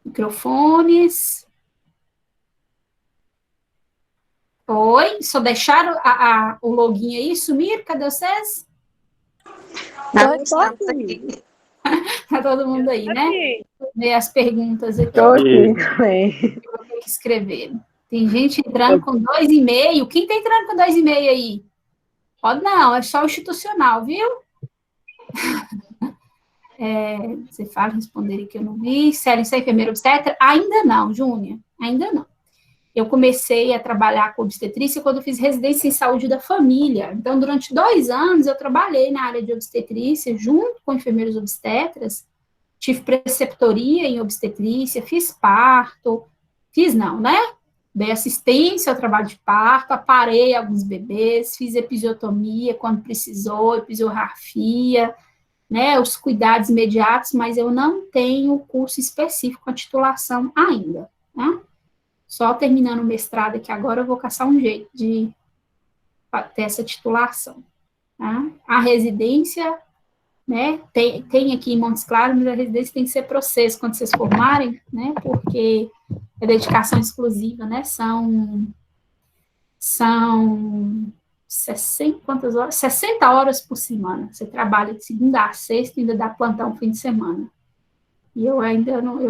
Microfones. Oi, só deixaram o login aí sumir? Cadê vocês? Estamos aqui. Tá todo mundo aí, né? Ver as perguntas aqui. Tô aqui. Eu vou ter que escrever. Tem gente entrando com 2,5. Quem tá entrando com 2,5 aí? Pode não, é só o institucional, viu? Você fala, responder que eu não vi. Sério, você é enfermeira obstetra? Ainda não, Júnia. Ainda não. Eu comecei a trabalhar com obstetrícia quando eu fiz residência em saúde da família. Então, durante 2 anos, eu trabalhei na área de obstetrícia, junto com enfermeiros obstetras, tive preceptoria em obstetrícia, fiz parto, dei assistência ao trabalho de parto, aparei alguns bebês, fiz episiotomia quando precisou, episiografia, né, os cuidados imediatos, mas eu não tenho curso específico, a titulação ainda, né? Só terminando o mestrado aqui agora, eu vou caçar um jeito de ter essa titulação. Tá? A residência, né, tem aqui em Montes Claros, mas a residência tem que ser processo quando vocês formarem, né, porque é dedicação exclusiva, né, são 60 horas por semana. Você trabalha de segunda a sexta e ainda dá plantão no fim de semana. E eu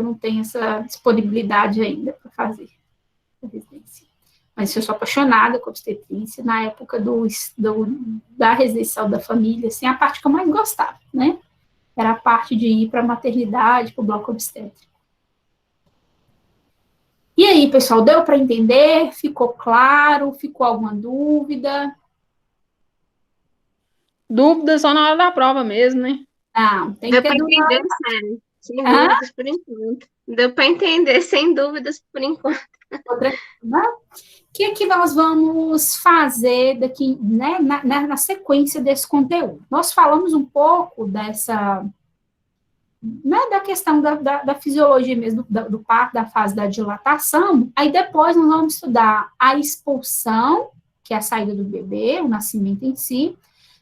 não tenho essa disponibilidade ainda para fazer residência. Mas eu sou apaixonada com obstetrícia. Na época da residência da família, assim, a parte que eu mais gostava, né? Era a parte de ir para a maternidade, para o bloco obstétrico. E aí, pessoal, deu para entender? Ficou claro? Ficou alguma dúvida? Dúvida só na hora da prova mesmo, né? Não, tem Deu que para ter entender, dúvida. sério. Sem dúvidas por enquanto. Deu para entender, sem dúvidas por enquanto. O que nós vamos fazer daqui, né, na sequência desse conteúdo? Nós falamos um pouco né, da questão da fisiologia mesmo, do parto, da fase da dilatação. Aí depois nós vamos estudar a expulsão, que é a saída do bebê, o nascimento em si,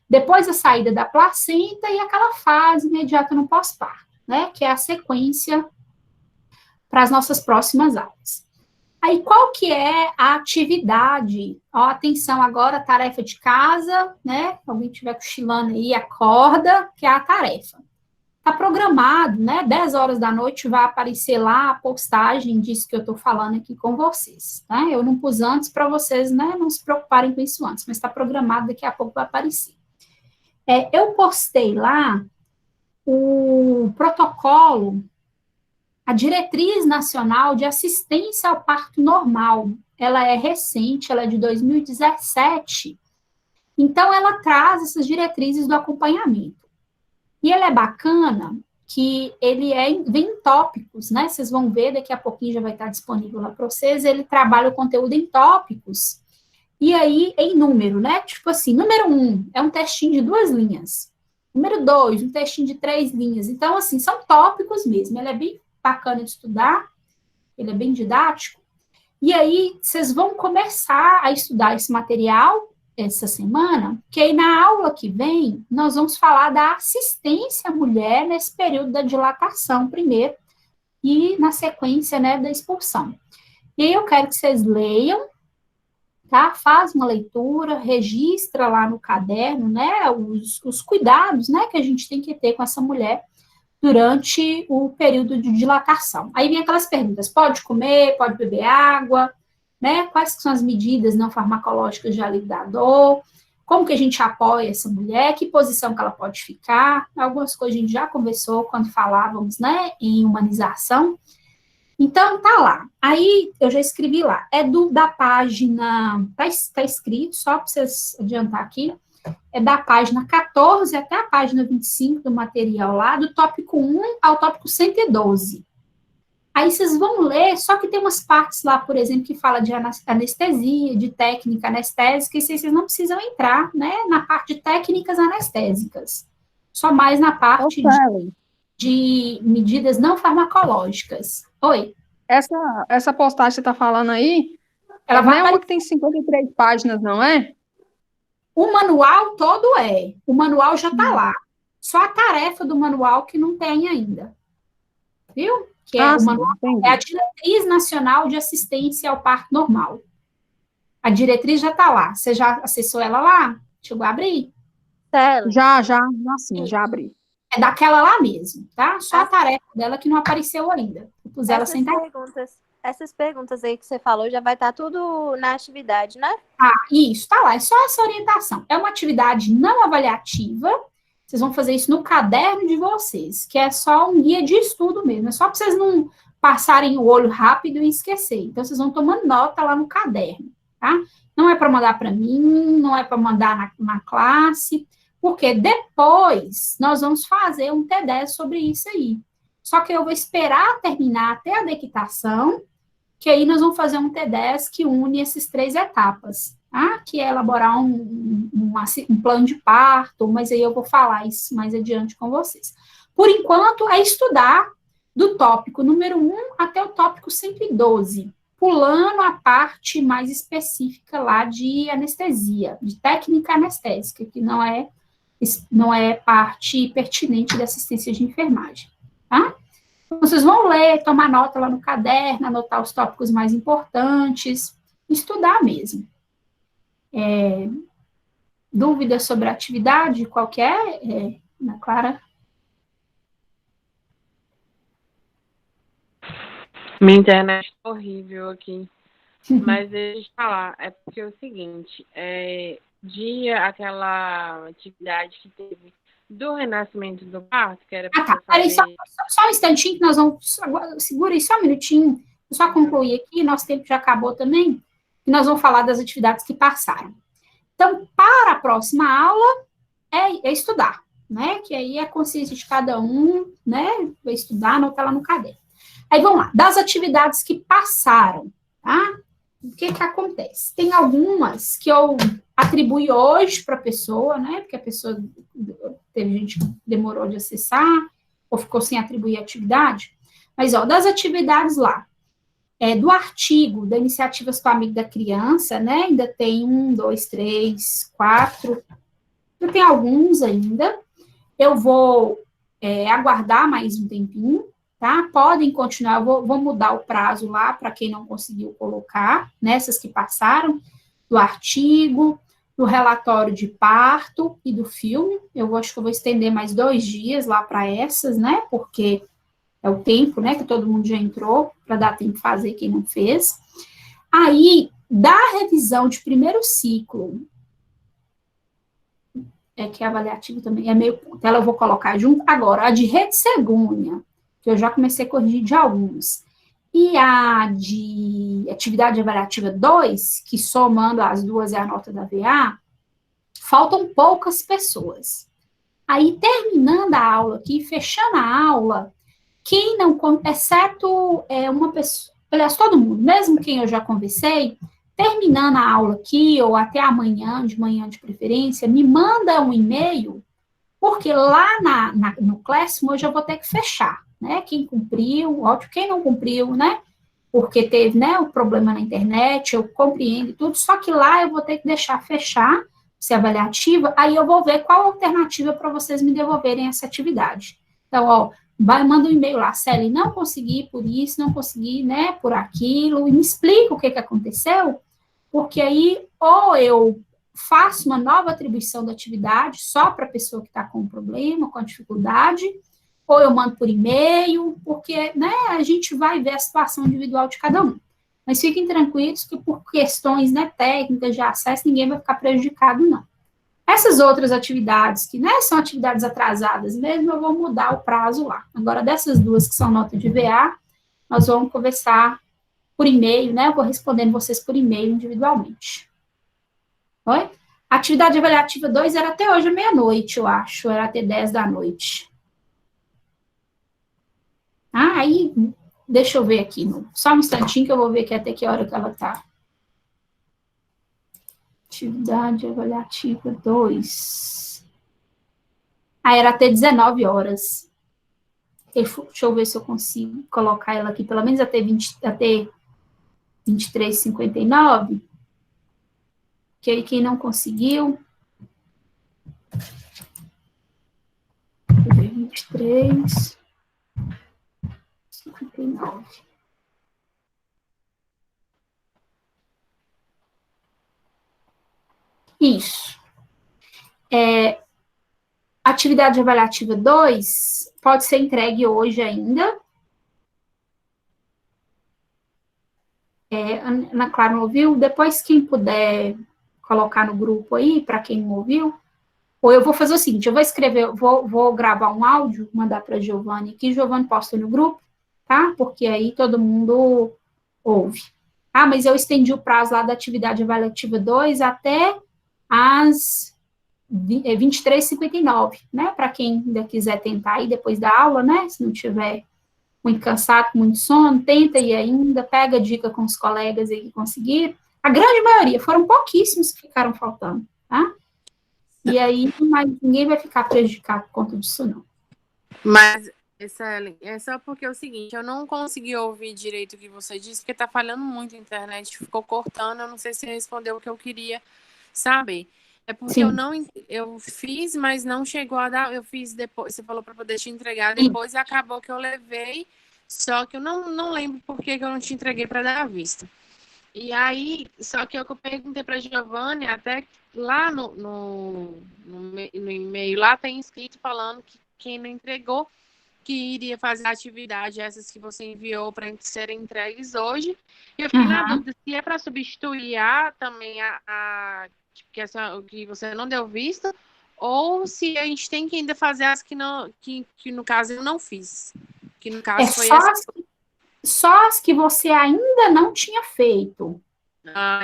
depois a saída da placenta e aquela fase imediata no pós-parto, né, que é a sequência para as nossas próximas aulas. Aí, qual que é a atividade? Ó, atenção agora, tarefa de casa, né? Alguém estiver cochilando aí, acorda, que é a tarefa. Está programado, né? 10 horas da noite vai aparecer lá a postagem disso que eu estou falando aqui com vocês, tá? Eu não pus antes para vocês, né, não se preocuparem com isso antes, mas está programado, daqui a pouco vai aparecer. Eu postei lá o protocolo, a Diretriz Nacional de Assistência ao Parto Normal. Ela é recente, ela é de 2017, então ela traz essas diretrizes do acompanhamento. E ele é bacana que ele vem em tópicos, né? Vocês vão ver, daqui a pouquinho já vai estar disponível lá para vocês. Ele trabalha o conteúdo em tópicos, e aí em número, né? Tipo assim, número 1 é um textinho de 2 linhas. Número 2, um textinho de 3 linhas. Então, assim, são tópicos mesmo. Ele é bem bacana de estudar, ele é bem didático. E aí, vocês vão começar a estudar esse material essa semana, que aí na aula que vem, nós vamos falar da assistência à mulher nesse período da dilatação primeiro, e na sequência, né, da expulsão. E aí eu quero que vocês leiam, tá? Faz uma leitura, registra lá no caderno, né, os cuidados, né, que a gente tem que ter com essa mulher durante o período de dilatação. Aí vem aquelas perguntas, pode comer, pode beber água, né, quais são as medidas não farmacológicas de alívio da dor, como que a gente apoia essa mulher, que posição que ela pode ficar, algumas coisas a gente já conversou quando falávamos, né, em humanização. Então, tá lá. Aí, eu já escrevi lá, da página, tá escrito, só para vocês adiantar aqui, é da página 14 até a página 25 do material lá, do tópico 1 ao tópico 112. Aí vocês vão ler, só que tem umas partes lá, por exemplo, que fala de anestesia, de técnica anestésica, e vocês não precisam entrar, né, na parte de técnicas anestésicas. Só mais na parte de medidas não farmacológicas. Oi? Essa postagem que você está falando aí, ela não é uma que tem 53 páginas, não é? O manual todo é. O manual já está lá. Só a tarefa do manual que não tem ainda. Viu? Que é o manual, é a Diretriz Nacional de Assistência ao Parto Normal. A diretriz já está lá. Você já acessou ela lá? Chegou a abrir? Já abri. É daquela lá mesmo, tá? Só a tarefa dela que não apareceu ainda. Eu pus ela sem Essas perguntas aí que você falou já vai estar tudo na atividade, né? Isso, tá lá. É só essa orientação. É uma atividade não avaliativa. Vocês vão fazer isso no caderno de vocês, que é só um guia de estudo mesmo. É só para vocês não passarem o olho rápido e esquecer. Então, vocês vão tomando nota lá no caderno, tá? Não é para mandar para mim, não é para mandar na classe, porque depois nós vamos fazer um T10 sobre isso aí. Só que eu vou esperar terminar até a dequitação, que aí nós vamos fazer um T10 que une essas 3 etapas, tá? Que é elaborar um plano de parto, mas aí eu vou falar isso mais adiante com vocês. Por enquanto, é estudar do tópico número 1 até o tópico 112, pulando a parte mais específica lá de anestesia, de técnica anestésica, que não é parte pertinente da assistência de enfermagem, tá? Então, vocês vão ler, tomar nota lá no caderno, anotar os tópicos mais importantes, estudar mesmo. Dúvidas sobre a atividade, qualquer, Ana Clara? Minha internet é horrível aqui. Mas deixa eu te falar, é porque é o seguinte, aquela atividade que teve do renascimento do parto, que era para Peraí, só um instantinho que nós vamos, segura aí só um minutinho, eu só concluir aqui, nosso tempo já acabou também, e nós vamos falar das atividades que passaram. Então, para a próxima aula, é estudar, né, que aí é consciência de cada um, né, vai estudar, anotar lá no caderno. Aí, vamos lá, das atividades que passaram, tá? O que acontece? Tem algumas que eu atribuí hoje para a pessoa, né, porque a pessoa, teve gente que demorou de acessar, ou ficou sem atribuir atividade. Mas, ó, das atividades lá, do artigo da Iniciativas para o Amigo da Criança, né, ainda tem 1, 2, 3, 4, ainda tem alguns ainda. Eu vou aguardar mais um tempinho, tá? Podem continuar, eu vou mudar o prazo lá para quem não conseguiu colocar, nessas que passaram, do artigo, do relatório de parto e do filme. Eu acho que eu vou estender mais 2 dias lá para essas, né? Porque é o tempo, né, que todo mundo já entrou, para dar tempo de fazer quem não fez. Aí, da revisão de primeiro ciclo, que é avaliativo também, é meio ponto, ela eu vou colocar junto. Agora, a de rede cegonha, que eu já comecei a corrigir de alguns, e a de atividade avaliativa 2, que somando as duas é a nota da VA, faltam poucas pessoas. Aí, terminando a aula aqui, fechando a aula, quem não, exceto uma pessoa, aliás, todo mundo, mesmo quem eu já conversei, terminando a aula aqui, ou até amanhã, de manhã de preferência, me manda um e-mail, porque lá no Classroom eu já vou ter que fechar, né? Quem cumpriu, ótimo, quem não cumpriu, né? Porque teve, né, o problema na internet, eu compreendo tudo, só que lá eu vou ter que deixar fechar, se avaliativa, aí eu vou ver qual a alternativa para vocês me devolverem essa atividade. Então, ó, manda um e-mail lá, Célia, não consegui por isso, não consegui, né, por aquilo, e me explica o que aconteceu, porque aí, ou eu faço uma nova atribuição da atividade só para a pessoa que está com problema, com a dificuldade, ou eu mando por e-mail, porque, né, a gente vai ver a situação individual de cada um. Mas fiquem tranquilos que por questões, né, técnicas de acesso, ninguém vai ficar prejudicado, não. Essas outras atividades, que, né, são atividades atrasadas mesmo, eu vou mudar o prazo lá. Agora, dessas duas que são nota de VA, nós vamos conversar por e-mail, né, eu vou respondendo vocês por e-mail individualmente. Oi? A atividade avaliativa 2 era até hoje, meia-noite, eu acho, era até 10 da noite. Aí, deixa eu ver aqui, só um instantinho que eu vou ver aqui até que hora que ela tá. Atividade avaliativa 2. Era até 19 horas. Deixa eu ver se eu consigo colocar ela aqui, pelo menos até 23h59. Que aí quem não conseguiu. 23h59. Isso. Atividade avaliativa 2 pode ser entregue hoje ainda. Ana Clara não ouviu? Depois, quem puder colocar no grupo aí, para quem não ouviu, ou eu vou fazer o seguinte, eu vou escrever, vou gravar um áudio, mandar para a Giovanni aqui, Giovanni posta no grupo, tá? Porque aí todo mundo ouve. Mas eu estendi o prazo lá da atividade avaliativa 2 até às 23h59, né? Para quem ainda quiser tentar aí depois da aula, né? Se não tiver muito cansado, muito sono, tenta aí ainda, pega dica com os colegas aí que conseguiram. A grande maioria, foram pouquíssimos que ficaram faltando, tá? E aí, mas ninguém vai ficar prejudicado por conta disso, não. Mas, Ellen, é só porque é o seguinte, eu não consegui ouvir direito o que você disse, porque tá falhando muito a internet, ficou cortando, eu não sei se respondeu o que eu queria saber. É porque eu fiz, mas não chegou a dar, eu fiz depois, você falou para poder te entregar depois, e acabou que eu levei, só que eu não lembro por que eu não te entreguei para dar à vista. E aí, só que eu perguntei para a Giovanni, até lá no e-mail, lá tem escrito falando que quem não entregou, que iria fazer a atividade, essas que você enviou para serem entregues hoje. E eu fiquei na dúvida se é para substituir também que você não deu vista, ou se a gente tem que ainda fazer as que no caso eu não fiz. Que no caso foi só as que você ainda não tinha feito.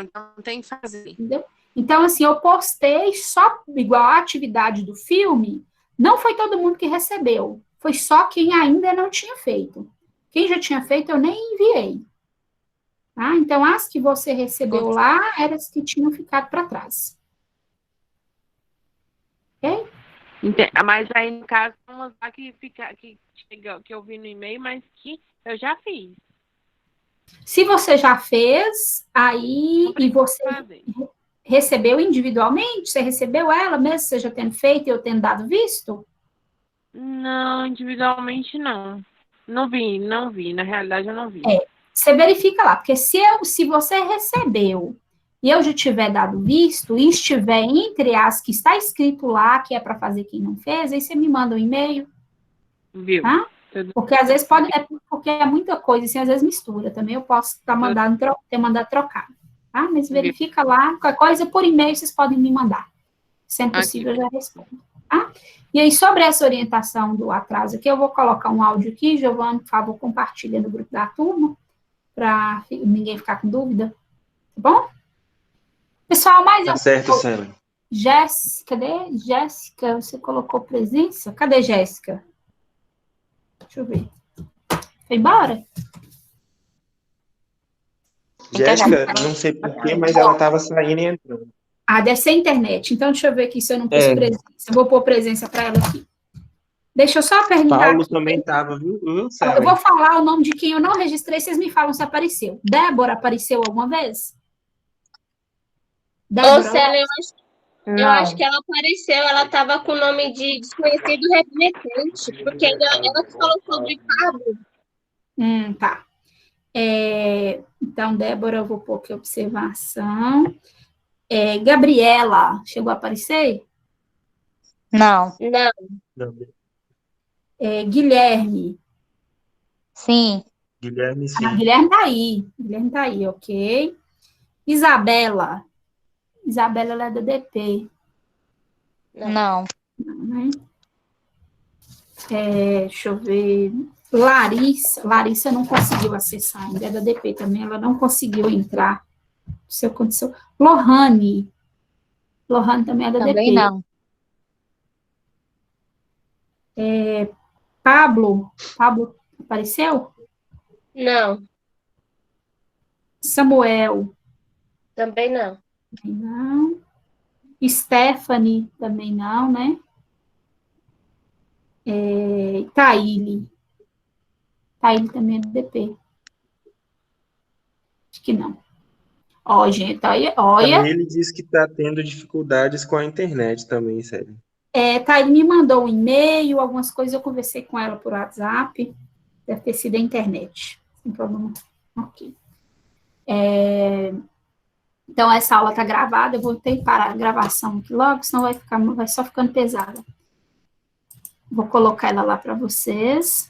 Então tem que fazer. Entendeu? Então, assim, eu postei só, igual a atividade do filme, não foi todo mundo que recebeu, foi só quem ainda não tinha feito. Quem já tinha feito, eu nem enviei. Tá? Então, as que você recebeu lá, eram as que tinham ficado para trás. Ok? Mas aí, no caso, umas lá que chega, que eu vi no e-mail, mas que eu já fiz. Se você já fez, aí e você recebeu individualmente, você recebeu ela mesmo, você já tendo feito e eu tendo dado visto? Não, individualmente não. Não vi. Na realidade, eu não vi. Você verifica lá, porque se você recebeu e eu já tiver dado visto e estiver entre as que está escrito lá, que é para fazer quem não fez, aí você me manda um e-mail. Viu? Tá? Porque às vezes porque é muita coisa, assim, às vezes mistura. Também eu posso ter mandado trocar. Tá? Mas verifica lá, qualquer coisa por e-mail vocês podem me mandar. Sendo possível, eu já respondo. Tá? E aí, sobre essa orientação do atraso aqui, eu vou colocar um áudio aqui, Giovana, por favor, compartilha no grupo da turma, para ninguém ficar com dúvida. Tá bom? Pessoal, mais Tá certo, Sara. Jéssica, cadê? Jéssica, você colocou presença? Cadê Jéssica? Deixa eu ver. Foi embora? Jéssica, não sei porquê, mas ela estava saindo e entrando. Ah, deve ser internet. Então, deixa eu ver aqui se eu não pus presença. Eu vou pôr presença para ela aqui. Deixa eu só perguntar. Paulo aqui. também estava, viu, Eu vou falar o nome de quem eu não registrei, vocês me falam se apareceu. Débora apareceu alguma vez? Ô, Célia, eu acho que ela apareceu, ela estava com o nome de desconhecido remetente, porque ela que falou sobre Pablo. Tá. Então, Débora, eu vou pôr aqui observação. Gabriela, chegou a aparecer? Não. Não. Guilherme. Sim. Guilherme, sim. Guilherme tá aí, ok. Isabela. Isabela, ela é da DP. Não. Né? Deixa eu ver. Larissa não conseguiu acessar ainda, é da DP também, ela não conseguiu entrar. Isso aconteceu. Lohane também é da Também DP. não. Pablo apareceu? Não. Samuel. Também não. Não. Stephanie também não, né? Taíli também é do DP. Acho que não. Ó, gente, olha. Ele disse que está tendo dificuldades com a internet também, sério. Taíli me mandou um e-mail, algumas coisas eu conversei com ela por WhatsApp. Deve ter sido a internet. Sem problema. Ok. Então, essa aula está gravada, eu vou ter que parar a gravação aqui logo, senão vai só ficando pesada. Vou colocar ela lá para vocês.